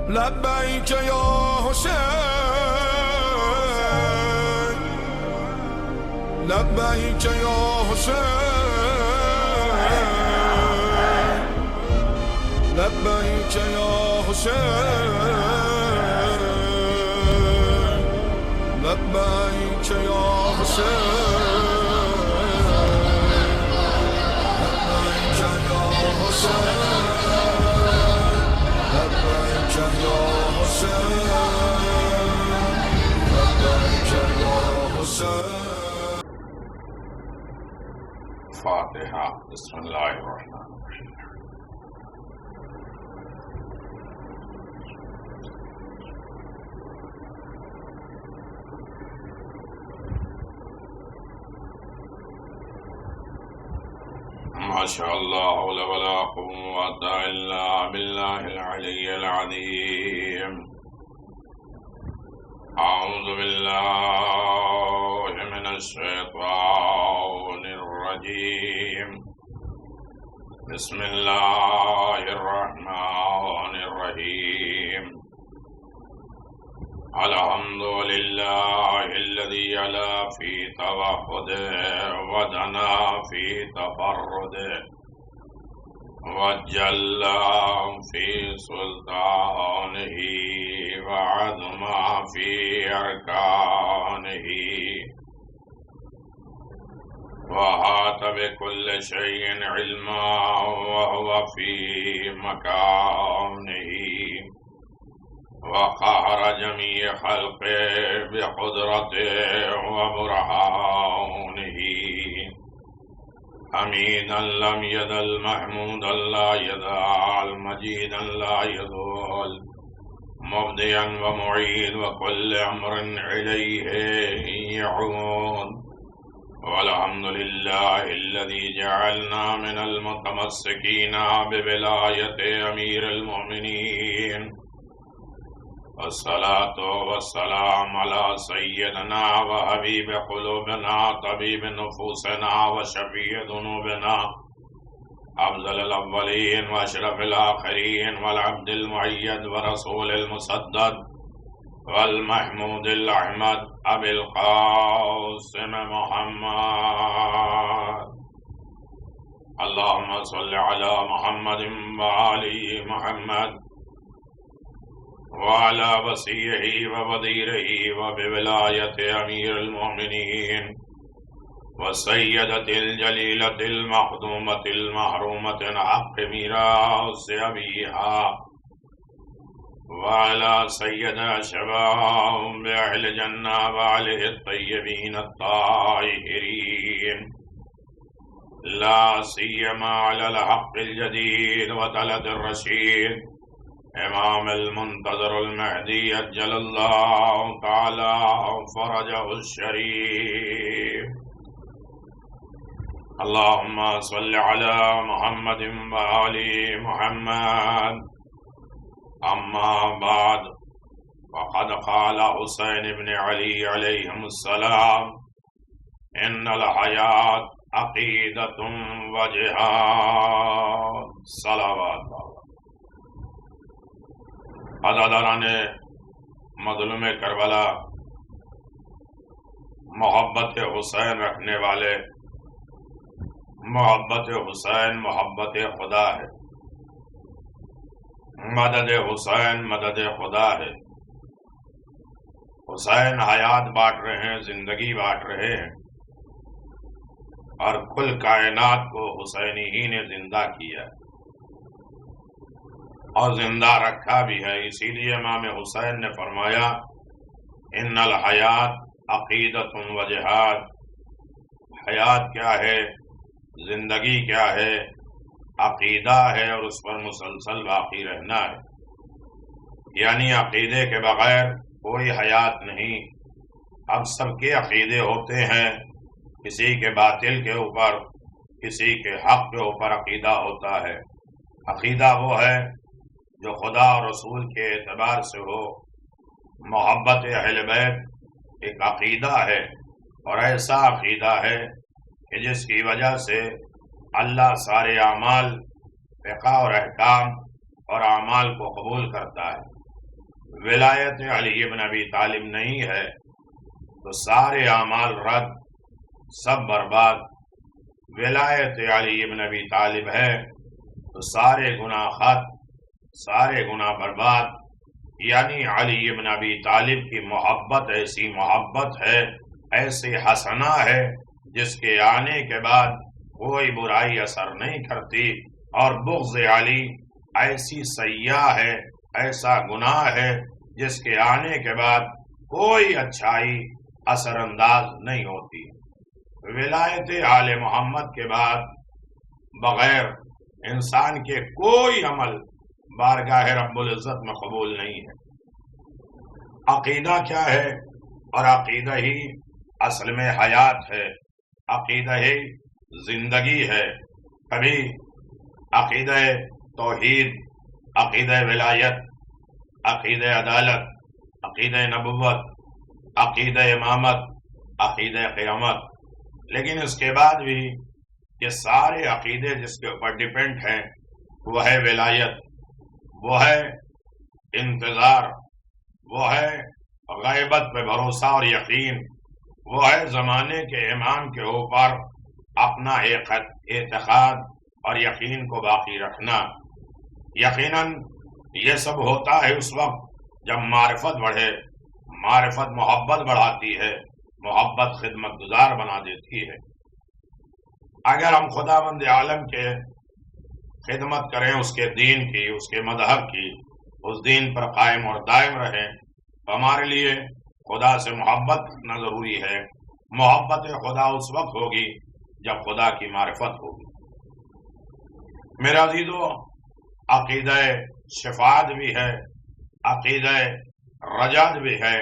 لبیک یا حسین لبیک یا حسین لبیک یا حسین لبیک یا فاتحہ بسم اللہ الرحمن الرحیم ما شاء اللہ حول ولا قوة الا باللہ العلی العظیم اعوذ باللہ من الشیطان الرجیم بسم اللہ الرحمن الرحیم الحمد للہ الذی علا فی توحد ودنا فی تفرد وجل فی سلطانہ وعظم فی ارکانہ وحاط بكل شيء علما وهو في مكانه وقهر جميع خلقه بقدرته وبرهانه حميدا لم يزل محمودا لا يزال مجيدا لا يزول مبديا ومعيد وكل أمر إليه يعود والحمد لله الذي جعلنا من المتمسكين بولاية أمير المؤمنين والصلاة والسلام على سيدنا وحبيب قلوبنا طبيب نفوسنا وشفيع ذنوبنا أفضل الأولين وأشرف الآخرين والعبد المؤيد ورسول المسدد والمحمود الأحمد أبي القاسم محمد اللهم صل على محمد وآل محمد وعلى وصيه ووزيره وبولاية أمير المؤمنين والسيدة الجليلة المخدومة المحرومة حق ميراث أبيها وعلى سيدنا شباب أهل الجنة وآله الطيبين الطاهرين لا سيما على الحق الجديد وطلة الرشيد امام المنتظر المهدي عجل الله تعالى فرجه الشريف اللهم صل على محمد وآل محمد اما بعد فقد قال حسین بن علی علیہم السلام ان الحیات عقیدۃ و جہاد صلوات عزاداران مظلوم کربلا محبت حسین رکھنے والے محبت حسین محبت خدا ہے مدد حسین مدد خدا ہے حسین حیات بانٹ رہے ہیں زندگی بانٹ رہے ہیں اور کل کائنات کو حسینی ہی نے زندہ کیا اور زندہ رکھا بھی ہے اسی لیے امام حسین نے فرمایا ان الحیات عقیدۃ و جہاد حیات کیا ہے زندگی کیا ہے عقیدہ ہے اور اس پر مسلسل باقی رہنا ہے یعنی عقیدے کے بغیر کوئی حیات نہیں اب سب کے عقیدے ہوتے ہیں کسی کے باطل کے اوپر کسی کے حق کے اوپر عقیدہ ہوتا ہے عقیدہ وہ ہے جو خدا اور رسول کے اعتبار سے ہو محبت اہل بیت ایک عقیدہ ہے اور ایسا عقیدہ ہے کہ جس کی وجہ سے اللہ سارے اعمال فقہ اور احکام اور اعمال کو قبول کرتا ہے ولایت علی ابن ابی طالب نہیں ہے تو سارے اعمال رد، سب برباد۔ ولایت علی ابن ابی طالب ہے تو سارے گناہ خط، سارے گناہ برباد۔ یعنی علی ابن ابی طالب کی محبت ایسی محبت ہے، ایسی حسنہ ہے جس کے آنے کے بعد کوئی برائی اثر نہیں کرتی، اور بغض علی ایسی سیاح ہے، ایسا گناہ ہے جس کے آنے کے بعد کوئی اچھائی اثر انداز نہیں ہوتی۔ ولایت آل محمد کے بعد بغیر انسان کے کوئی عمل بارگاہ رب العزت میں قبول نہیں ہے۔ عقیدہ کیا ہے؟ اور عقیدہ ہی اصل میں حیات ہے، عقیدہ ہی زندگی ہے۔ کبھی عقیدہ توحید، عقیدہ ولایت، عقیدہ عدالت، عقیدہ نبوت، عقیدہ امامت، عقیدہ قیامت، لیکن اس کے بعد بھی یہ سارے عقیدے جس کے اوپر ڈیپینڈ ہیں وہ ہے ولایت، وہ ہے انتظار، وہ ہے غیبت پہ بھروسہ اور یقین، وہ ہے زمانے کے امام کے اوپر اپنا اعتقاد اور یقین کو باقی رکھنا۔ یقیناً یہ سب ہوتا ہے اس وقت جب معرفت بڑھے، معرفت محبت بڑھاتی ہے، محبت خدمت گزار بنا دیتی ہے۔ اگر ہم خداوند عالم کے خدمت کریں، اس کے دین کی، اس کے مذہب کی، اس دین پر قائم اور دائم رہیں، تو ہمارے لیے خدا سے محبت کرنا ضروری ہے۔ محبت خدا اس وقت ہوگی جب خدا کی معرفت ہوگی۔ میرا عزیزو، عقیدہ شفاعت بھی ہے، عقیدہ رجعت بھی ہے۔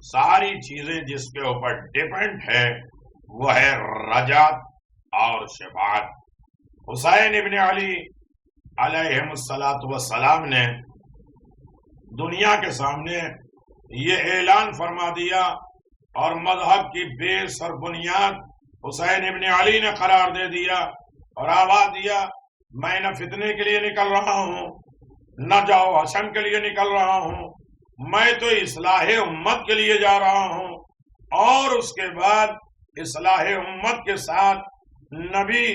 ساری چیزیں جس کے اوپر ڈیپینڈ ہے وہ ہے رجعت اور شفاعت۔ حسین ابن علی علیہم السلام نے دنیا کے سامنے یہ اعلان فرما دیا اور مذہب کی بیس اور بنیاد حسین ابن علی نے قرار دے دیا اور آواز دیا، میں نہ فتنے کے لیے نکل رہا ہوں، نہ جاؤ حشم کے لیے نکل رہا ہوں، میں تو اصلاح امت کے لیے جا رہا ہوں، اور اس کے بعد اصلاح امت کے ساتھ نبی،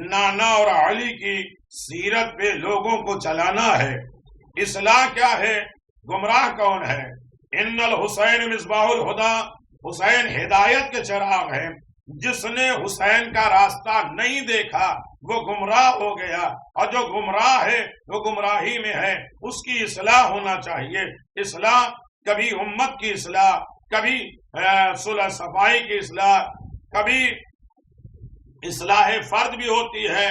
نانا اور علی کی سیرت پہ لوگوں کو چلانا ہے۔ اصلاح کیا ہے؟ گمراہ کون ہے؟ ان الحسین مصباح الہدی، حسین ہدایت کے چراغ ہیں۔ جس نے حسین کا راستہ نہیں دیکھا وہ گمراہ ہو گیا، اور جو گمراہ ہے وہ گمراہی میں ہے، اس کی اصلاح ہونا چاہیے۔ اصلاح کبھی امت کی اصلاح، کبھی صلح صفائی کی اصلاح، کبھی اصلاح فرد بھی ہوتی ہے،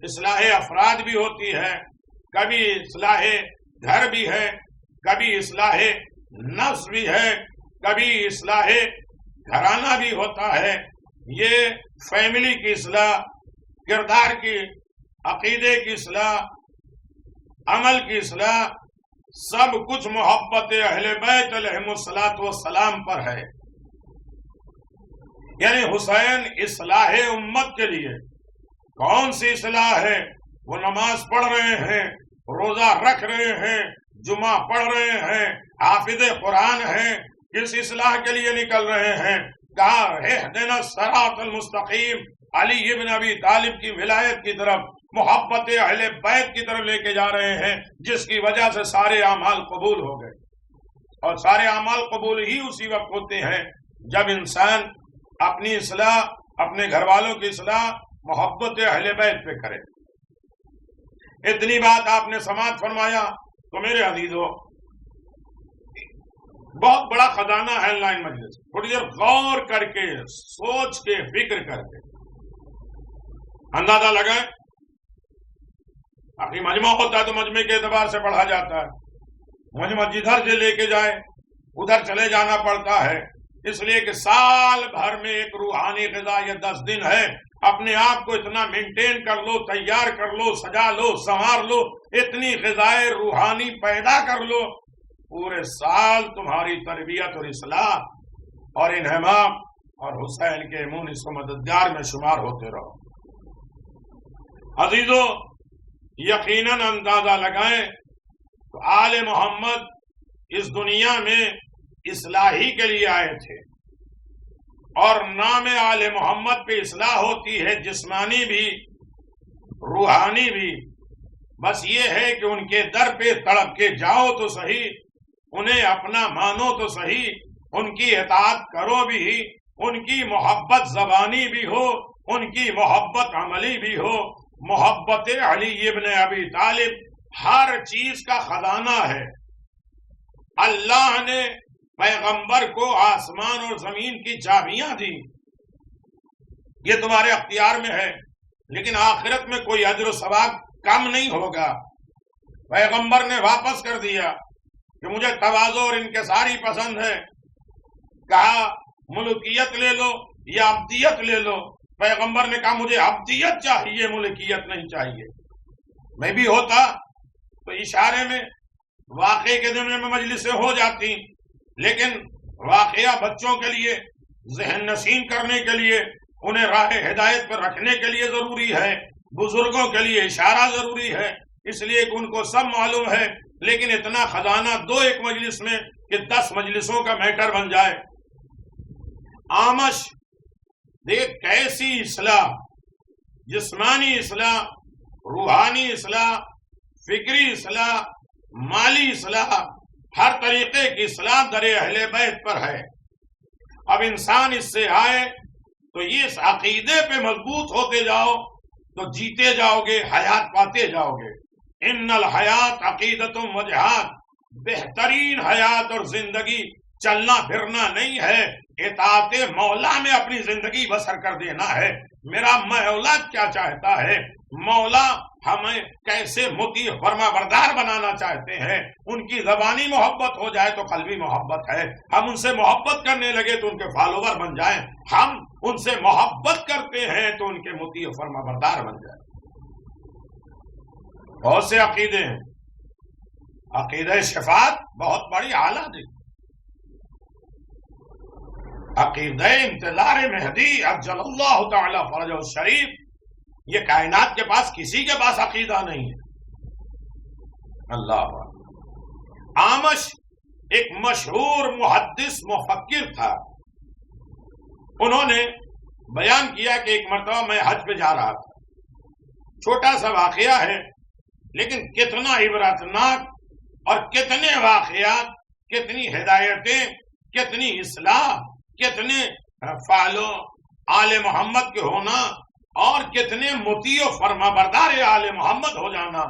اصلاح افراد بھی ہوتی ہے، کبھی اصلاح گھر بھی ہے، کبھی اصلاح نفس بھی ہے، کبھی اصلاح گھرانہ بھی ہوتا ہے۔ یہ فیملی کی اصلاح، کردار کی، عقیدے کی اصلاح، عمل کی اصلاح، سب کچھ محبت اہل بیت علیہم السلام پر ہے۔ یعنی حسین اصلاح امت کے لیے کون سی اصلاح ہے؟ وہ نماز پڑھ رہے ہیں، روزہ رکھ رہے ہیں، جمعہ پڑھ رہے ہیں، حافظ قرآن ہیں، کس اصلاح کے لیے نکل رہے ہیں؟ کہا اہدنا الصراط المستقیم، علی ابن ابی طالب کی ولایت کی طرف، محبت اہل بیت کی طرف لے کے جا رہے ہیں، جس کی وجہ سے سارے اعمال قبول ہو گئے۔ اور سارے اعمال قبول ہی اسی وقت ہوتے ہیں جب انسان اپنی اصلاح، اپنے گھر والوں کی اصلاح محبت اہل بیت پہ کرے۔ اتنی بات آپ نے سماعت فرمایا تو میرے عزیزو، بہت بڑا خزانہ ہے لائن مجلس۔ تھوڑی دیر غور کر کے، سوچ کے، فکر کر کے اندازہ لگائیں۔ آخری مجمع ہوتا ہے تو مجمع کے اعتبار سے پڑھا جاتا ہے، مجمع جدھر سے لے کے جائے ادھر چلے جانا پڑتا ہے، اس لیے کہ سال بھر میں ایک روحانی غذا یہ 10 دن ہے۔ اپنے آپ کو اتنا مینٹین کر لو، تیار کر لو، سجا لو، سنوار لو، اتنی غذائے روحانی پیدا کر لو، پورے سال تمہاری تربیت اور اصلاح اور انہمام اور حسین کے مونس و مددگار میں شمار ہوتے رہو۔ عزیزو، یقیناً اندازہ لگائیں تو آل محمد اس دنیا میں اصلاحی کے لیے آئے تھے، اور نام آل محمد پہ اصلاح ہوتی ہے، جسمانی بھی روحانی بھی۔ بس یہ ہے کہ ان کے در پہ تڑپ کے جاؤ تو صحیح، انہیں اپنا مانو تو صحیح، ان کی اطاعت کرو بھی، ان کی محبت زبانی بھی ہو، ان کی محبت عملی بھی ہو۔ محبت علی ابن ابی طالب ہر چیز کا خزانہ ہے۔ اللہ نے پیغمبر کو آسمان اور زمین کی چابیاں دی، یہ تمہارے اختیار میں ہے، لیکن آخرت میں کوئی اجر و ثواب کم نہیں ہوگا۔ پیغمبر نے واپس کر دیا کہ مجھے تواضع اور انکساری پسند ہے، کہا ملکیت لے لو یا عبدیت لے لو۔ پیغمبر نے کہا مجھے عبدیت چاہیے، ملکیت نہیں چاہیے۔ میں بھی ہوتا تو اشارے میں واقعے کے دن میں مجلسیں ہو جاتی، لیکن واقعہ بچوں کے لیے ذہن نشین کرنے کے لیے، انہیں راہ ہدایت پر رکھنے کے لیے ضروری ہے، بزرگوں کے لیے اشارہ ضروری ہے، اس لیے کہ ان کو سب معلوم ہے، لیکن اتنا خزانہ دو ایک مجلس میں کہ 10 مجلسوں کا میٹر بن جائے۔ آمش دیکھ کیسی اصلاح، جسمانی اصلاح، روحانی اصلاح، فکری اصلاح، مالی اصلاح، ہر طریقے کی اصلاح در اہل بیت پر ہے۔ اب انسان اس سے آئے تو یہ اس عقیدے پہ مضبوط ہوتے جاؤ تو جیتے جاؤ گے، حیات پاتے جاؤ گے۔ ان الحیات عقیدت و جہاد، بہترین حیات اور زندگی چلنا پھرنا نہیں ہے، اطاعت مولا میں اپنی زندگی بسر کر دینا ہے۔ میرا مولا کیا چاہتا ہے، مولا ہمیں کیسے مطیع فرما بردار بنانا چاہتے ہیں۔ ان کی زبانی محبت ہو جائے تو قلبی محبت ہے، ہم ان سے محبت کرنے لگے تو ان کے فالوور بن جائیں، ہم ان سے محبت کرتے ہیں تو ان کے مطیع فرما بردار بن جائیں۔ بہت سے عقیدے ہیں، عقیدہ شفاعت بہت بڑی اعلیٰ دی، عقیدہ انتظار مہدی عجل اللہ تعالی فرجہ الشریف، یہ کائنات کے پاس کسی کے پاس عقیدہ نہیں ہے۔ اللہ آمش ایک مشہور محدث مفکر تھا، انہوں نے بیان کیا کہ ایک مرتبہ میں حج پہ جا رہا تھا، چھوٹا سا واقعہ ہے لیکن کتنا عبرتناک، اور کتنے واقعات، کتنی ہدایتیں، کتنی اصلاح، کتنے فعلوں آل محمد کے ہونا، اور کتنے مطیع و فرما بردار آل محمد ہو جانا۔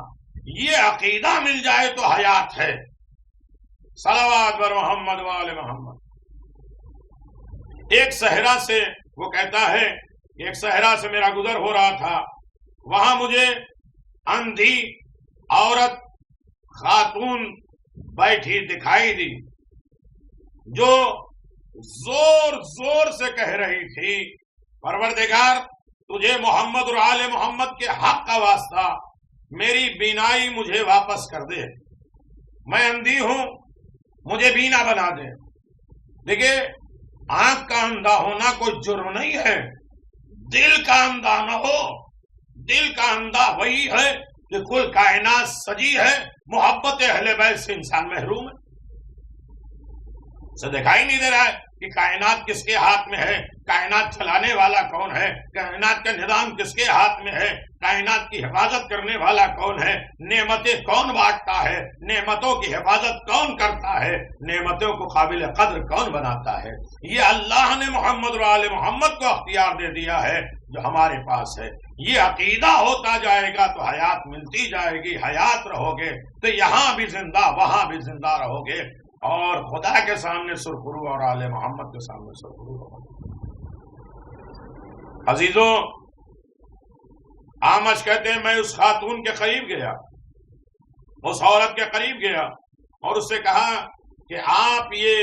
یہ عقیدہ مل جائے تو حیات ہے۔ صلوات بر محمد و آل محمد۔ ایک صحرا سے وہ کہتا ہے کہ ایک صحرا سے میرا گزر ہو رہا تھا، وہاں مجھے اندھی عورت خاتون بیٹھی دکھائی دی، جو زور زور سے کہہ رہی تھی پروردگار تجھے محمد اور آل محمد کے حق کا واسطہ میری بینائی مجھے واپس کر دے، میں اندھی ہوں، مجھے بینا بنا دے۔ دیکھیے آنکھ کا اندھا ہونا کوئی جرم نہیں ہے، دل کا اندھا نہ ہو۔ دل کا اندھا وہی ہے کہ کل کائنات سجی ہے، محبت اہل بیت سے انسان محروم ہے، اسے دکھائی نہیں دے رہا ہے کہ کائنات کس کے ہاتھ میں ہے، کائنات چلانے والا کون ہے، کائنات کا نظام کس کے ہاتھ میں ہے، کائنات کی حفاظت کرنے والا کون ہے، نعمتیں کون بانٹتا ہے، نعمتوں کی حفاظت کون کرتا ہے، نعمتوں کو قابل قدر کون بناتا ہے۔ یہ اللہ نے محمد اور آل محمد کو اختیار دے دیا ہے جو ہمارے پاس ہے۔ یہ عقیدہ ہوتا جائے گا تو حیات ملتی جائے گی، حیات رہو گے تو یہاں بھی زندہ وہاں بھی زندہ رہو گے، اور خدا کے سامنے سرخرو اور آل محمد کے سامنے سرخرو رہو گے۔ عزیزوں، آمش کہتے ہیں میں اس خاتون کے قریب گیا، اس عورت کے قریب گیا اور اس سے کہا کہ آپ یہ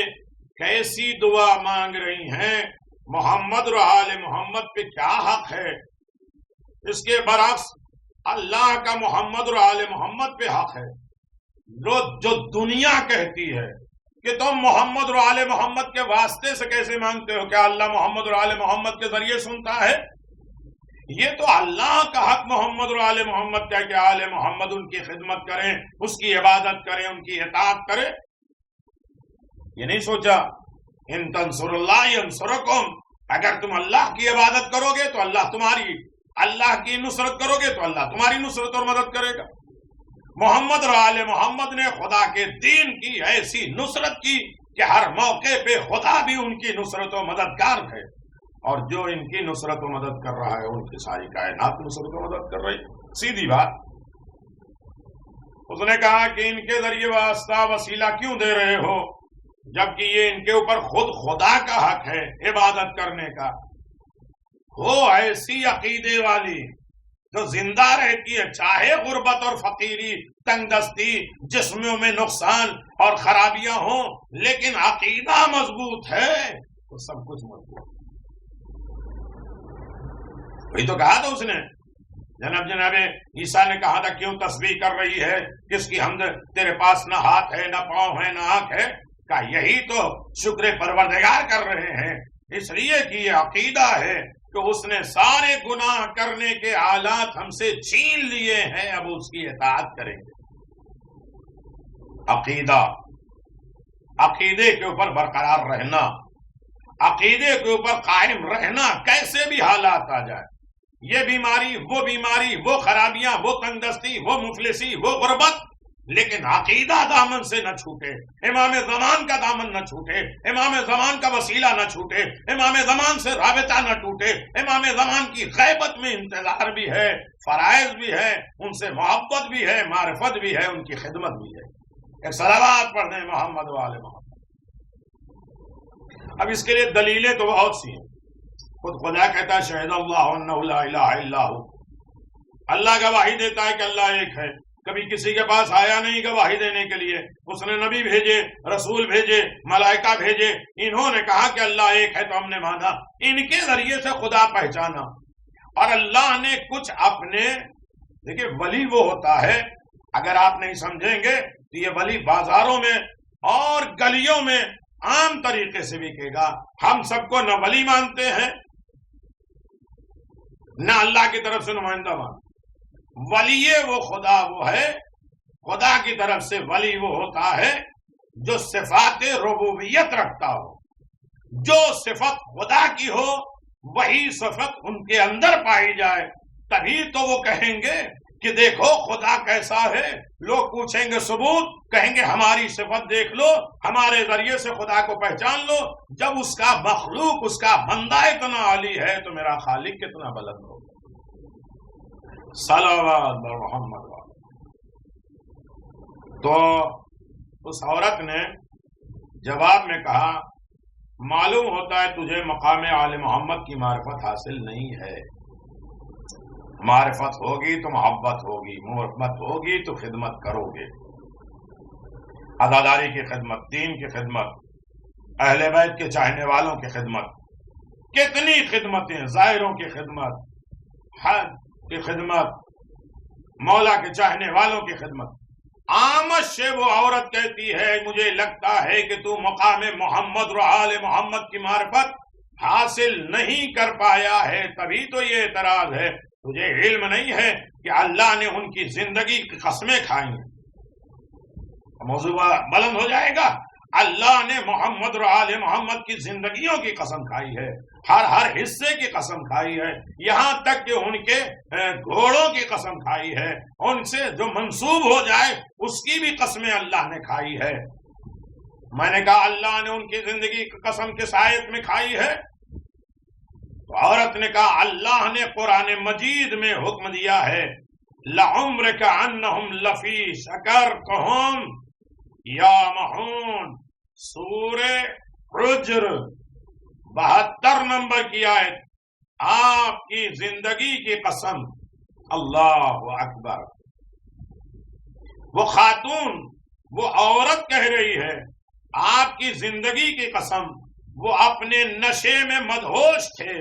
کیسی دعا مانگ رہی ہیں، محمد اور آل محمد پہ کیا حق ہے؟ اس کے برعکس اللہ کا محمد اور آل محمد پہ حق ہے۔ جو دنیا کہتی ہے کہ تم محمد اور آل محمد کے واسطے سے کیسے مانگتے ہو، کیا اللہ محمد اور آل محمد کے ذریعے سنتا ہے؟ یہ تو اللہ کا حق محمد اور آل محمد کا ہے کہ آل محمد ان کی خدمت کریں، اس کی عبادت کریں، ان کی اطاعت کریں۔ یہ نہیں سوچا ان تنصر اللہ ینصرکم، اگر تم اللہ کی عبادت کرو گے تو اللہ تمہاری، اللہ کی نصرت کرو گے تو اللہ تمہاری نصرت اور مدد کرے گا۔ محمد اور آل محمد نے خدا کے دین کی ایسی نصرت کی کہ ہر موقع پہ خدا بھی ان کی نصرت و مددگار ہے، اور جو ان کی نصرت و مدد کر رہا ہے ان کی ساری کائنات نصرت و مدد کر رہی۔ سیدھی بات، اس نے کہا کہ ان کے ذریعے واسطہ وسیلہ کیوں دے رہے ہو، جبکہ یہ ان کے اوپر خود خدا کا حق ہے عبادت کرنے کا۔ وہ ایسی عقیدے والی جو زندہ رہتی ہے، چاہے غربت اور فقیری، تنگ دستی، جسموں میں نقصان اور خرابیاں ہوں، لیکن عقیدہ مضبوط ہے تو سب کچھ مضبوط۔ وہی تو کہا تھا اس نے، جناب عیسیٰ نے کہا تھا کیوں تسبیح کر رہی ہے، کس کی حمد، تیرے پاس نہ ہاتھ ہے نہ پاؤں ہے نہ آنکھ ہے، کہا یہی تو شکر پروردگار کر رہے ہیں، اس لیے کہ یہ عقیدہ ہے کہ اس نے سارے گناہ کرنے کے آلات ہم سے چھین لیے ہیں، اب اس کی اطاعت کریں گے۔ عقیدہ، عقیدے کے اوپر برقرار رہنا، عقیدے کے اوپر قائم رہنا، کیسے بھی حالات آ جائے، یہ بیماری، وہ خرابیاں، وہ تنگ دستی، وہ مفلسی، وہ غربت، لیکن عقیدہ دامن سے نہ چھوٹے، امام زمان کا دامن نہ چھوٹے، امام زمان کا وسیلہ نہ چھوٹے، امام زمان سے رابطہ نہ ٹوٹے، امام زمان کی غیبت میں انتظار بھی ہے، فرائض بھی ہے، ان سے محبت بھی ہے، معرفت بھی ہے، ان کی خدمت بھی ہے۔ ایک صلوات پڑھ دیں محمد و آل محمد۔ اب اس کے لیے دلیلیں تو بہت سی ہیں، خود خدا کہتا ہے شہد اللہ انہ لا الہ الا ہو، اللہ گواہی دیتا ہے کہ اللہ ایک ہے، کبھی کسی کے پاس آیا نہیں گواہی دینے کے لیے، اس نے نبی بھیجے، رسول بھیجے، ملائکہ بھیجے، انہوں نے کہا کہ اللہ ایک ہے تو ہم نے مانا، ان کے ذریعے سے خدا پہچانا۔ اور اللہ نے کچھ اپنے، دیکھیں ولی وہ ہوتا ہے، اگر آپ نہیں سمجھیں گے تو یہ ولی بازاروں میں اور گلیوں میں عام طریقے سے بکے گا۔ ہم سب کو نہ ولی مانتے ہیں نہ اللہ کی طرف سے نمائندہ مانتے۔ ولی وہ خدا وہ ہے، خدا کی طرف سے ولی وہ ہوتا ہے جو صفات ربوبیت رکھتا ہو، جو صفت خدا کی ہو وہی صفت ان کے اندر پائی جائے، تبھی تو وہ کہیں گے کہ دیکھو خدا کیسا ہے۔ لوگ پوچھیں گے ثبوت، کہیں گے ہماری صفت دیکھ لو، ہمارے ذریعے سے خدا کو پہچان لو۔ جب اس کا مخلوق، اس کا بندہ اتنا عالی ہے تو میرا خالق کتنا بلند ہوگا۔ صلوات بر محمد۔ تو اس عورت نے جواب میں کہا معلوم ہوتا ہے تجھے مقام آل محمد کی معرفت حاصل نہیں ہے، معرفت ہوگی تو محبت ہوگی، محبت ہوگی تو خدمت کرو گے، عزاداری کی خدمت، دین کی خدمت، اہل بیت کے چاہنے والوں کی خدمت، کتنی خدمتیں، زائروں کی خدمت، حج کی خدمت، مولا کے چاہنے والوں کی خدمت۔ آمد سے وہ عورت کہتی ہے مجھے لگتا ہے کہ تو مقام محمد و آل محمد کی معرفت حاصل نہیں کر پایا ہے، تبھی تو یہ اعتراض ہے، تجھے علم نہیں ہے کہ اللہ نے ان کی زندگی کی قسمیں کھائی ہیں۔ موضوع بلند ہو جائے گا۔ اللہ نے محمد و آل محمد کی زندگیوں کی قسم کھائی ہے، ہر حصے کی قسم کھائی ہے، یہاں تک کہ ان کے گھوڑوں کی قسم کھائی ہے، ان سے جو منسوب ہو جائے اس کی بھی قسمیں اللہ نے کھائی ہے۔ میں نے کہا اللہ نے ان کی زندگی کی قسم کس آیت میں کھائی ہے؟ تو عورت نے کہا اللہ نے قرآن مجید میں حکم دیا ہے لعمرک انہم لفی سکرتہم یا محون، سورہ حجر 72 نمبر کی آیت، آپ کی زندگی کی قسم، اللہ اکبر۔ وہ خاتون، وہ عورت کہہ رہی ہے آپ کی زندگی کی قسم، وہ اپنے نشے میں مدہوش تھے،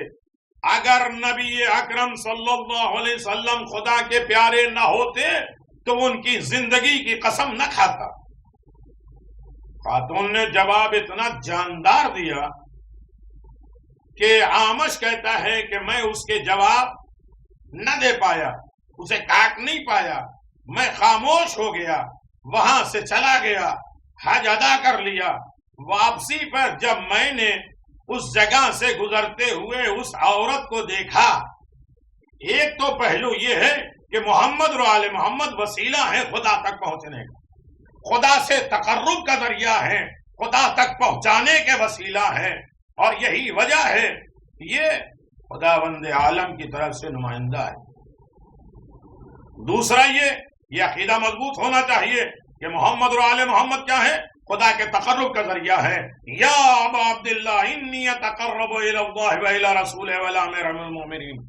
اگر نبی اکرم صلی اللہ علیہ وسلم خدا کے پیارے نہ ہوتے تو ان کی زندگی کی قسم نہ کھاتا۔ خاتون نے جواب اتنا جاندار دیا کہ آمش کہتا ہے کہ میں اس کے جواب نہ دے پایا، اسے کاٹ نہیں پایا، میں خاموش ہو گیا، وہاں سے چلا گیا، حج ادا کر لیا، واپسی پر جب میں نے اس جگہ سے گزرتے ہوئے اس عورت کو دیکھا، ایک تو پہلو یہ ہے کہ محمد اور آل محمد وسیلہ ہے خدا تک پہنچنے کا، خدا سے تقرب کا ذریعہ ہے، خدا تک پہنچانے کے وسیلہ ہے، اور یہی وجہ ہے یہ خداوند عالم کی طرف سے نمائندہ ہے۔ دوسرا یہ عقیدہ مضبوط ہونا چاہیے کہ محمد اور آل محمد کیا ہے؟ خدا کے تقرب کا ذریعہ ہے۔ یا ابا عبداللہ انی اتقرب الی اللہ و الی رسولہ ولا امیر المؤمنین،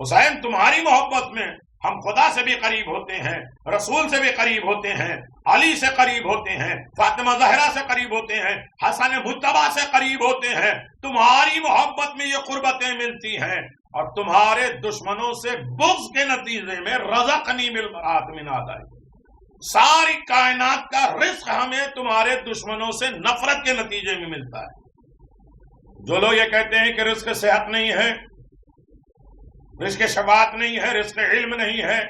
حسین تمہاری محبت میں ہم خدا سے بھی قریب ہوتے ہیں، رسول سے بھی قریب ہوتے ہیں، علی سے قریب ہوتے ہیں، فاطمہ زہرا سے قریب ہوتے ہیں، حسن مجتبی سے قریب ہوتے ہیں۔ تمہاری محبت میں یہ قربتیں ملتی ہیں، اور تمہارے دشمنوں سے بغض کے نتیجے میں رزقنی بالبراءۃ من اعدائک، ساری کائنات کا رزق ہمیں تمہارے دشمنوں سے نفرت کے نتیجے میں ملتا ہے۔ جو لوگ یہ کہتے ہیں کہ رزق صحت نہیں ہے، رزق شفاعت نہیں ہے، رزق علم نہیں ہے،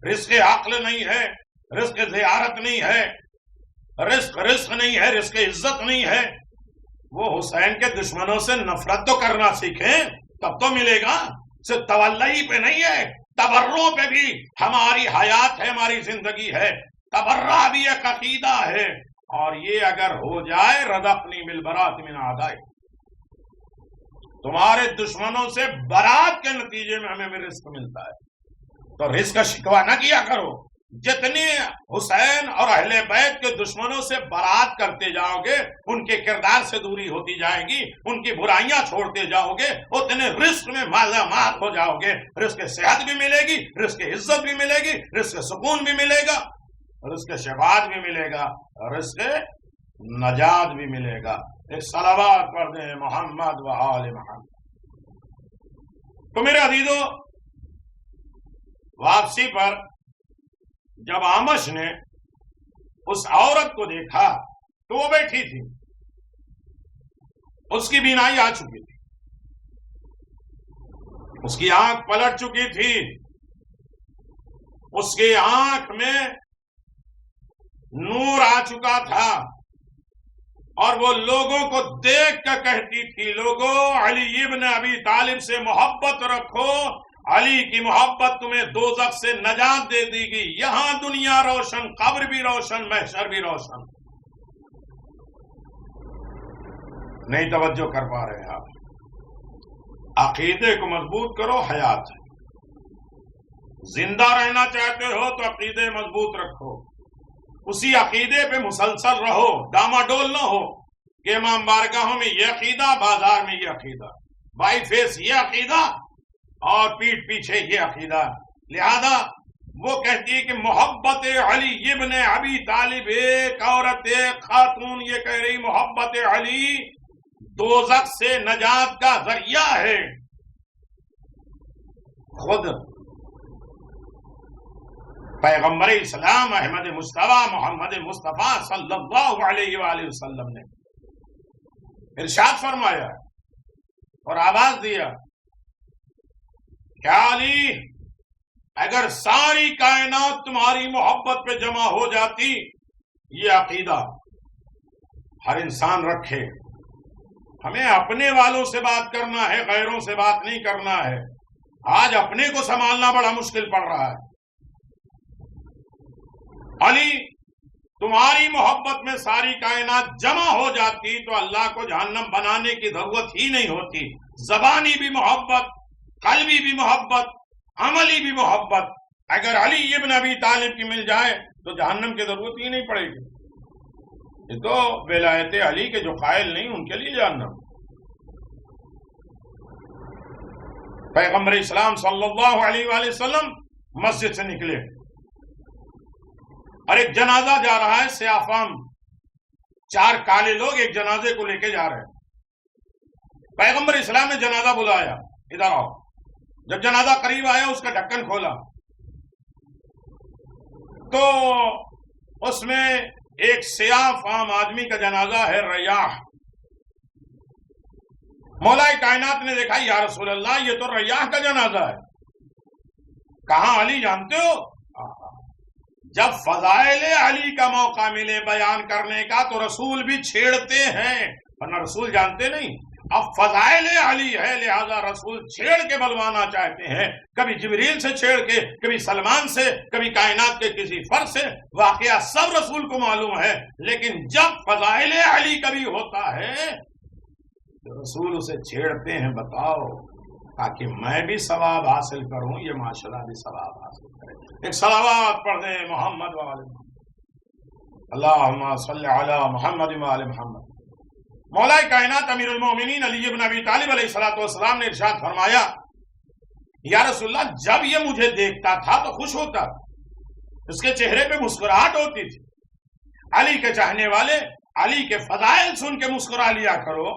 رزق عقل نہیں ہے، رزق زیارت نہیں ہے، رزق نہیں ہے، رزق عزت نہیں ہے، وہ حسین کے دشمنوں سے نفرت تو کرنا سیکھیں تب تو ملے گا۔ صرف تولی پہ نہیں ہے، تبرع پہ بھی ہماری حیات ہے، ہماری زندگی ہے، تبرع بھی ایک عقیدہ ہے، اور یہ اگر ہو جائے رزقنی بالبراءۃ من اعدائک، تمہارے دشمنوں سے برات کے نتیجے میں ہمیں رزق ملتا ہے، تو رزق کا شکوہ نہ کیا کرو۔ جتنے حسین اور اہل بیت کے دشمنوں سے برات کرتے جاؤ گے، ان کے کردار سے دوری ہوتی جائے گی، ان کی برائیاں چھوڑتے جاؤ گے، اتنے رزق میں مالامال ہو جاؤ گے۔ رزق صحت بھی ملے گی، رزق عزت بھی ملے گی، رزق سکون بھی ملے گا، رزق شفاعت بھی ملے گا، رزق نجات بھی ملے گا۔ ایک صلوات پڑھ دیں محمد و آل محمد۔ تو میرے عزیزو، واپسی پر جب آمش نے اس عورت کو دیکھا تو وہ بیٹھی تھی، اس کی بینائی آ چکی تھی، اس کی آنکھ پلٹ چکی تھی، اس کی آنکھ میں نور آ چکا تھا، اور وہ لوگوں کو دیکھ کر کہتی تھی، لوگوں علی ابن ابی طالب سے محبت رکھو، علی کی محبت تمہیں دوزخ سے نجات دے دے گی، یہاں دنیا روشن، قبر بھی روشن، محشر بھی روشن۔ نہیں توجہ کر پا رہے آپ؟ عقیدے کو مضبوط کرو، حیات ہے۔ زندہ رہنا چاہتے ہو تو عقیدے مضبوط رکھو، اسی عقیدے پہ مسلسل رہو، ڈاماڈول نہ ہو کہ امام بارگاہوں میں یہ عقیدہ، بازار میں یہ عقیدہ، بائی فیس یہ عقیدہ اور پیٹھ پیچھے یہ عقیدہ۔ لہذا وہ کہتی ہے کہ محبت علی ابن ابی طالب، ایک عورت، ایک خاتون یہ کہہ رہی محبت علی دوزخ سے نجات کا ذریعہ ہے۔ خود پیغمبر اسلام احمد مصطفیٰ محمد مصطفیٰ صلی اللہ علیہ وآلہ وسلم نے ارشاد فرمایا اور آواز دیا، کیا علی اگر ساری کائنات تمہاری محبت پہ جمع ہو جاتی، یہ عقیدہ ہر انسان رکھے، ہمیں اپنے والوں سے بات کرنا ہے، غیروں سے بات نہیں کرنا ہے۔ آج اپنے کو سنبھالنا بڑا مشکل پڑ رہا ہے۔ علی تمہاری محبت میں ساری کائنات جمع ہو جاتی تو اللہ کو جہنم بنانے کی ضرورت ہی نہیں ہوتی۔ زبانی بھی محبت، قلبی بھی محبت، عملی بھی محبت اگر علی ابن ابی طالب کی مل جائے تو جہنم کی ضرورت ہی نہیں پڑے گی۔ یہ تو ولایت علی کے جو قائل نہیں ان کے لیے جہنم۔ پیغمبر اسلام صلی اللہ علیہ وآلہ وسلم مسجد سے نکلے اور ایک جنازہ جا رہا ہے، سیافام، 4 کالے لوگ ایک جنازے کو لے کے جا رہے ہیں۔ پیغمبر اسلام نے جنازہ بلایا، ادھر آؤ۔ جب جنازہ قریب آیا اس کا ڈھکن کھولا تو اس میں ایک سیاہ فام آدمی کا جنازہ ہے، ریاح۔ مولا کائنات نے دیکھا، یا رسول اللہ یہ تو ریاح کا جنازہ ہے، کہاں علی جانتے ہو؟ جب فضائل علی کا موقع ملے بیان کرنے کا تو رسول بھی چھیڑتے ہیں، ورنہ رسول جانتے نہیں اب فضائل علی ہے، لہذا رسول چھیڑ کے بلوانا چاہتے ہیں، کبھی جبریل سے چھیڑ کے، کبھی سلمان سے، کبھی کائنات کے کسی فرد سے۔ واقعہ سب رسول کو معلوم ہے، لیکن جب فضائل علی کبھی ہوتا ہے تو رسول اسے چھیڑتے ہیں، بتاؤ تاکہ میں بھی ثواب حاصل کروں، یہ معاشرہ بھی ثواب حاصل کرے۔ ایک صلوات پڑھ دیں محمد و آل محمد، اللہم صلی علی محمد و آل محمد۔ مولا کائنات امیر المومنین علی بن ابی طالب علیہ السلام نے ارشاد فرمایا، یا رسول اللہ جب یہ مجھے دیکھتا تھا تو خوش ہوتا، اس کے چہرے پہ مسکراہٹ ہوتی تھی۔ علی کے چاہنے والے علی کے فضائل سن کے مسکرا لیا کرو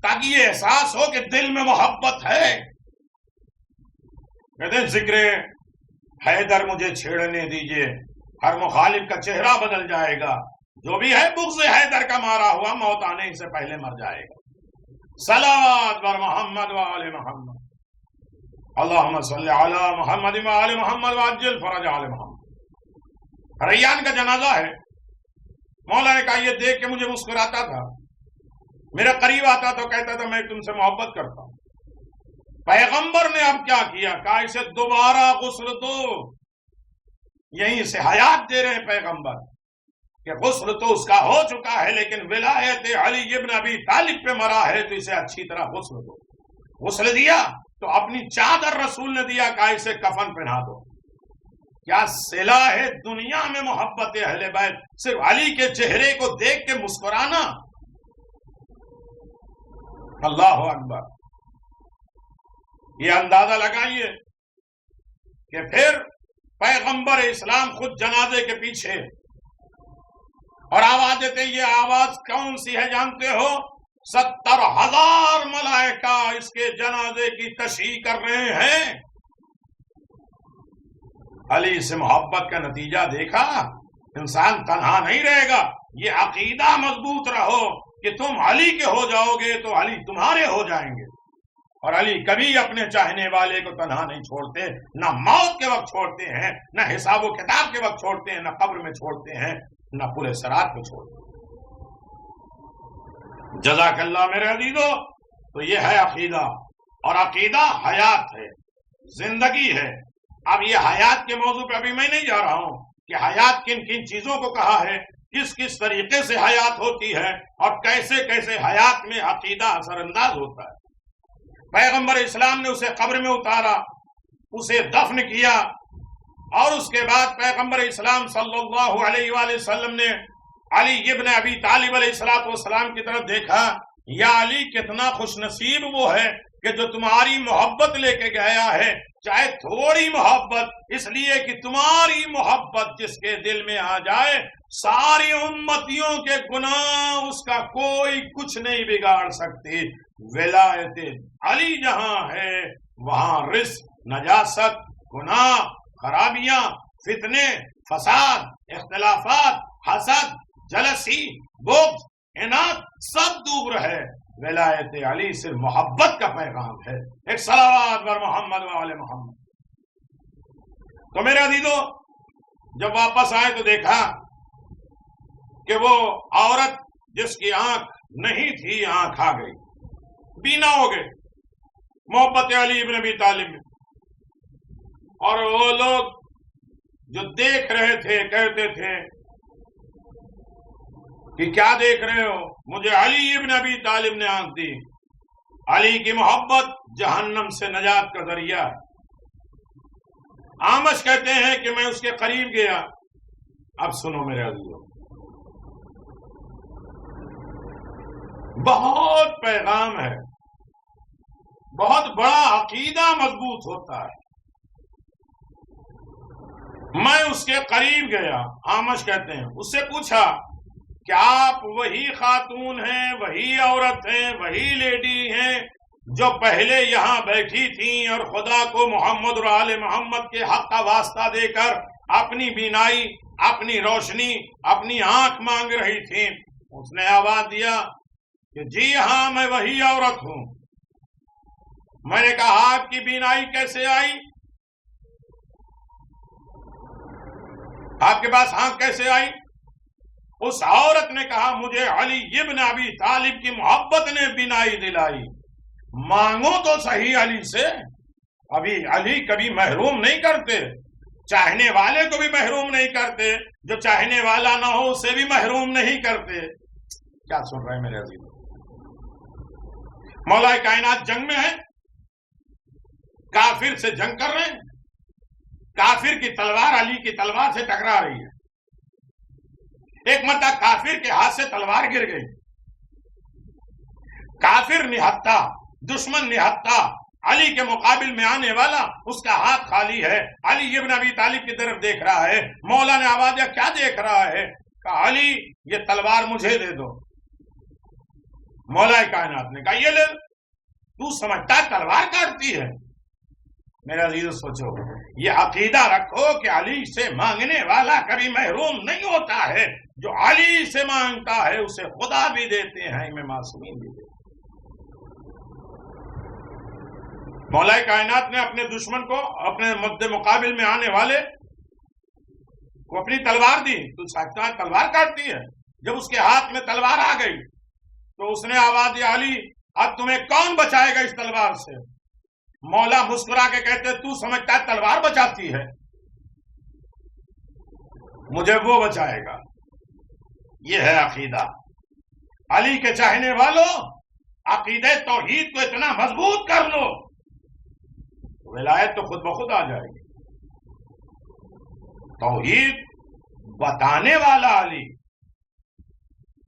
تاکہ یہ احساس ہو کہ دل میں محبت ہے۔ کہتے ہیں ذکر حیدر مجھے چھیڑنے دیجئے، ہر مخالف کا چہرہ بدل جائے گا، جو بھی ہے بغض حیدر کا مارا ہوا موت آنے سے پہلے مر جائے گا۔ صلوات بر محمد و آل محمد، اللہم صلی علی محمد و آل محمد وعجل فرج آل محمد۔ ریان کا جنازہ ہے، مولا نے کہا یہ دیکھ کے مجھے مسکراتا تھا، میرے قریب آتا تو کہتا تھا میں تم سے محبت کرتا ہوں۔ پیغمبر نے اب کیا کیا، کہا اسے دوبارہ غسل دو، یہیں سے حیات دے رہے ہیں پیغمبر کہ غسل تو اس کا ہو چکا ہے لیکن ولایت علی ابن ابی طالب پہ مرا ہے تو اسے اچھی طرح غسل دو۔ غسل دیا تو اپنی چادر رسول نے دیا، کہا اسے کفن پہنا دو۔ کیا صلہ ہے دنیا میں محبت اہل بیت، صرف علی کے چہرے کو دیکھ کے مسکرانا۔ اللہ اکبر۔ یہ اندازہ لگائیے کہ پھر پیغمبر اسلام خود جنازے کے پیچھے اور آواز دیتے، یہ آواز کون سی ہے جانتے ہو؟ 70,000 ملائکہ اس کے جنازے کی تشییع کر رہے ہیں۔ علی سے محبت کا نتیجہ دیکھا، انسان تنہا نہیں رہے گا۔ یہ عقیدہ مضبوط رہو کہ تم علی کے ہو جاؤ گے تو علی تمہارے ہو جائیں گے، اور علی کبھی اپنے چاہنے والے کو تنہا نہیں چھوڑتے، نہ موت کے وقت چھوڑتے ہیں، نہ حساب و کتاب کے وقت چھوڑتے ہیں، نہ قبر میں چھوڑتے ہیں، نہ پورے صراط پہ چھوڑتے ہیں۔ جزاک اللہ میرے عزیزو، تو یہ ہے عقیدہ، اور عقیدہ حیات ہے، زندگی ہے۔ اب یہ حیات کے موضوع پہ ابھی میں نہیں جا رہا ہوں کہ حیات کن کن چیزوں کو کہا ہے، کس کس طریقے سے حیات ہوتی ہے، اور کیسے کیسے حیات میں عقیدہ اثر انداز ہوتا ہے۔ پیغمبر اسلام نے اسے قبر میں اتارا، اسے دفن کیا، اور اس کے بعد پیغمبر اسلام صلی اللہ علیہ وآلہ وسلم نے علی ابن ابی طالب علیہ السلام کی طرف دیکھا، یا علی کتنا خوش نصیب وہ ہے کہ جو تمہاری محبت لے کے گیا ہے، چاہے تھوڑی محبت، اس لیے کہ تمہاری محبت جس کے دل میں آ جائے ساری امتیوں کے گناہ اس کا کوئی کچھ نہیں بگاڑ سکتی۔ ولایت علی جہاں ہے وہاں رزق، نجاست، گناہ، خرابیاں، فتنے، فساد، اختلافات، حسد، جلسی، بغض، عناد سب دور ہے۔ ولایت علی صرف محبت کا پیغام ہے۔ ایک صلوات بر محمد و آل محمد۔ تو میرے عزیزو، جب واپس آئے تو دیکھا کہ وہ عورت جس کی آنکھ نہیں تھی آنکھ آ گئی، بینا ہو گئے محبت علی ابن ابی طالب میں۔ اور وہ لوگ جو دیکھ رہے تھے کہتے تھے کہ کیا دیکھ رہے ہو؟ مجھے علی ابن ابی طالب نے آنکھ دی۔ علی کی محبت جہنم سے نجات کا ذریعہ ہے۔ آمش کہتے ہیں کہ میں اس کے قریب گیا۔ اب سنو میرے عزیزو، بہت پیغام ہے، بہت بڑا عقیدہ مضبوط ہوتا ہے۔ میں اس کے قریب گیا، آمش کہتے ہیں، اس سے پوچھا کہ آپ وہی خاتون ہیں، وہی عورت ہیں، وہی لیڈی ہیں جو پہلے یہاں بیٹھی تھیں اور خدا کو محمد اور آل محمد کے حق کا واسطہ دے کر اپنی بینائی، اپنی روشنی، اپنی آنکھ مانگ رہی تھیں؟ اس نے آواز دیا کہ جی ہاں میں وہی عورت ہوں۔ میں نے کہا آپ کی بینائی کیسے آئی؟ آپ کے پاس آنکھ کیسے آئی؟ اس عورت نے کہا مجھے علی ابن ابی طالب کی محبت نے بینائی دلائی. مانگو تو صحیح علی سے. ابھی علی کبھی محروم نہیں کرتے، چاہنے والے کو بھی محروم نہیں کرتے، جو چاہنے والا نہ ہو اسے بھی محروم نہیں کرتے. کیا سن رہے ہیں میرے عزیز؟ مولا کائنات جنگ میں ہے، کافر سے جنگ کر رہے ہیں، کافر کی تلوار علی کی تلوار سے ٹکرا رہی ہے. ایک مرتبہ کافر کے ہاتھ سے تلوار گر گئی، کافر نہتا، دشمن نہتا، علی کے مقابل میں آنے والا اس کا ہاتھ خالی ہے. علی ابن ابی طالب کی طرف دیکھ رہا ہے. مولا نے آواز دیا کیا دیکھ رہا ہے؟ کہا علی یہ تلوار مجھے دے دو. مولا کائنات نے کہا یہ لے، تو سمجھتا ہے تلوار کاٹتی ہے؟ میرا عزیز سوچو، یہ عقیدہ رکھو کہ علی سے مانگنے والا کبھی محروم نہیں ہوتا ہے. جو علی سے مانگتا ہے اسے خدا بھی دیتے ہیں، امام معصومین بھی دیتے ہیں. مولا کائنات نے اپنے دشمن کو، اپنے مد مقابل میں آنے والے کو اپنی تلوار دی. تو سمجھتا ہے تلوار کاٹتی ہے؟ جب اس کے ہاتھ میں تلوار آ گئی تو اس نے آواز دی علی اب تمہیں کون بچائے گا اس تلوار سے؟ مولا مسکرا کے کہتے تو سمجھتا ہے تلوار بچاتی ہے؟ مجھے وہ بچائے گا. یہ ہے عقیدہ. علی کے چاہنے والوں عقیدہ توحید کو اتنا مضبوط کر لو، ولایت تو خود بخود آ جائے گی. توحید بتانے والا علی،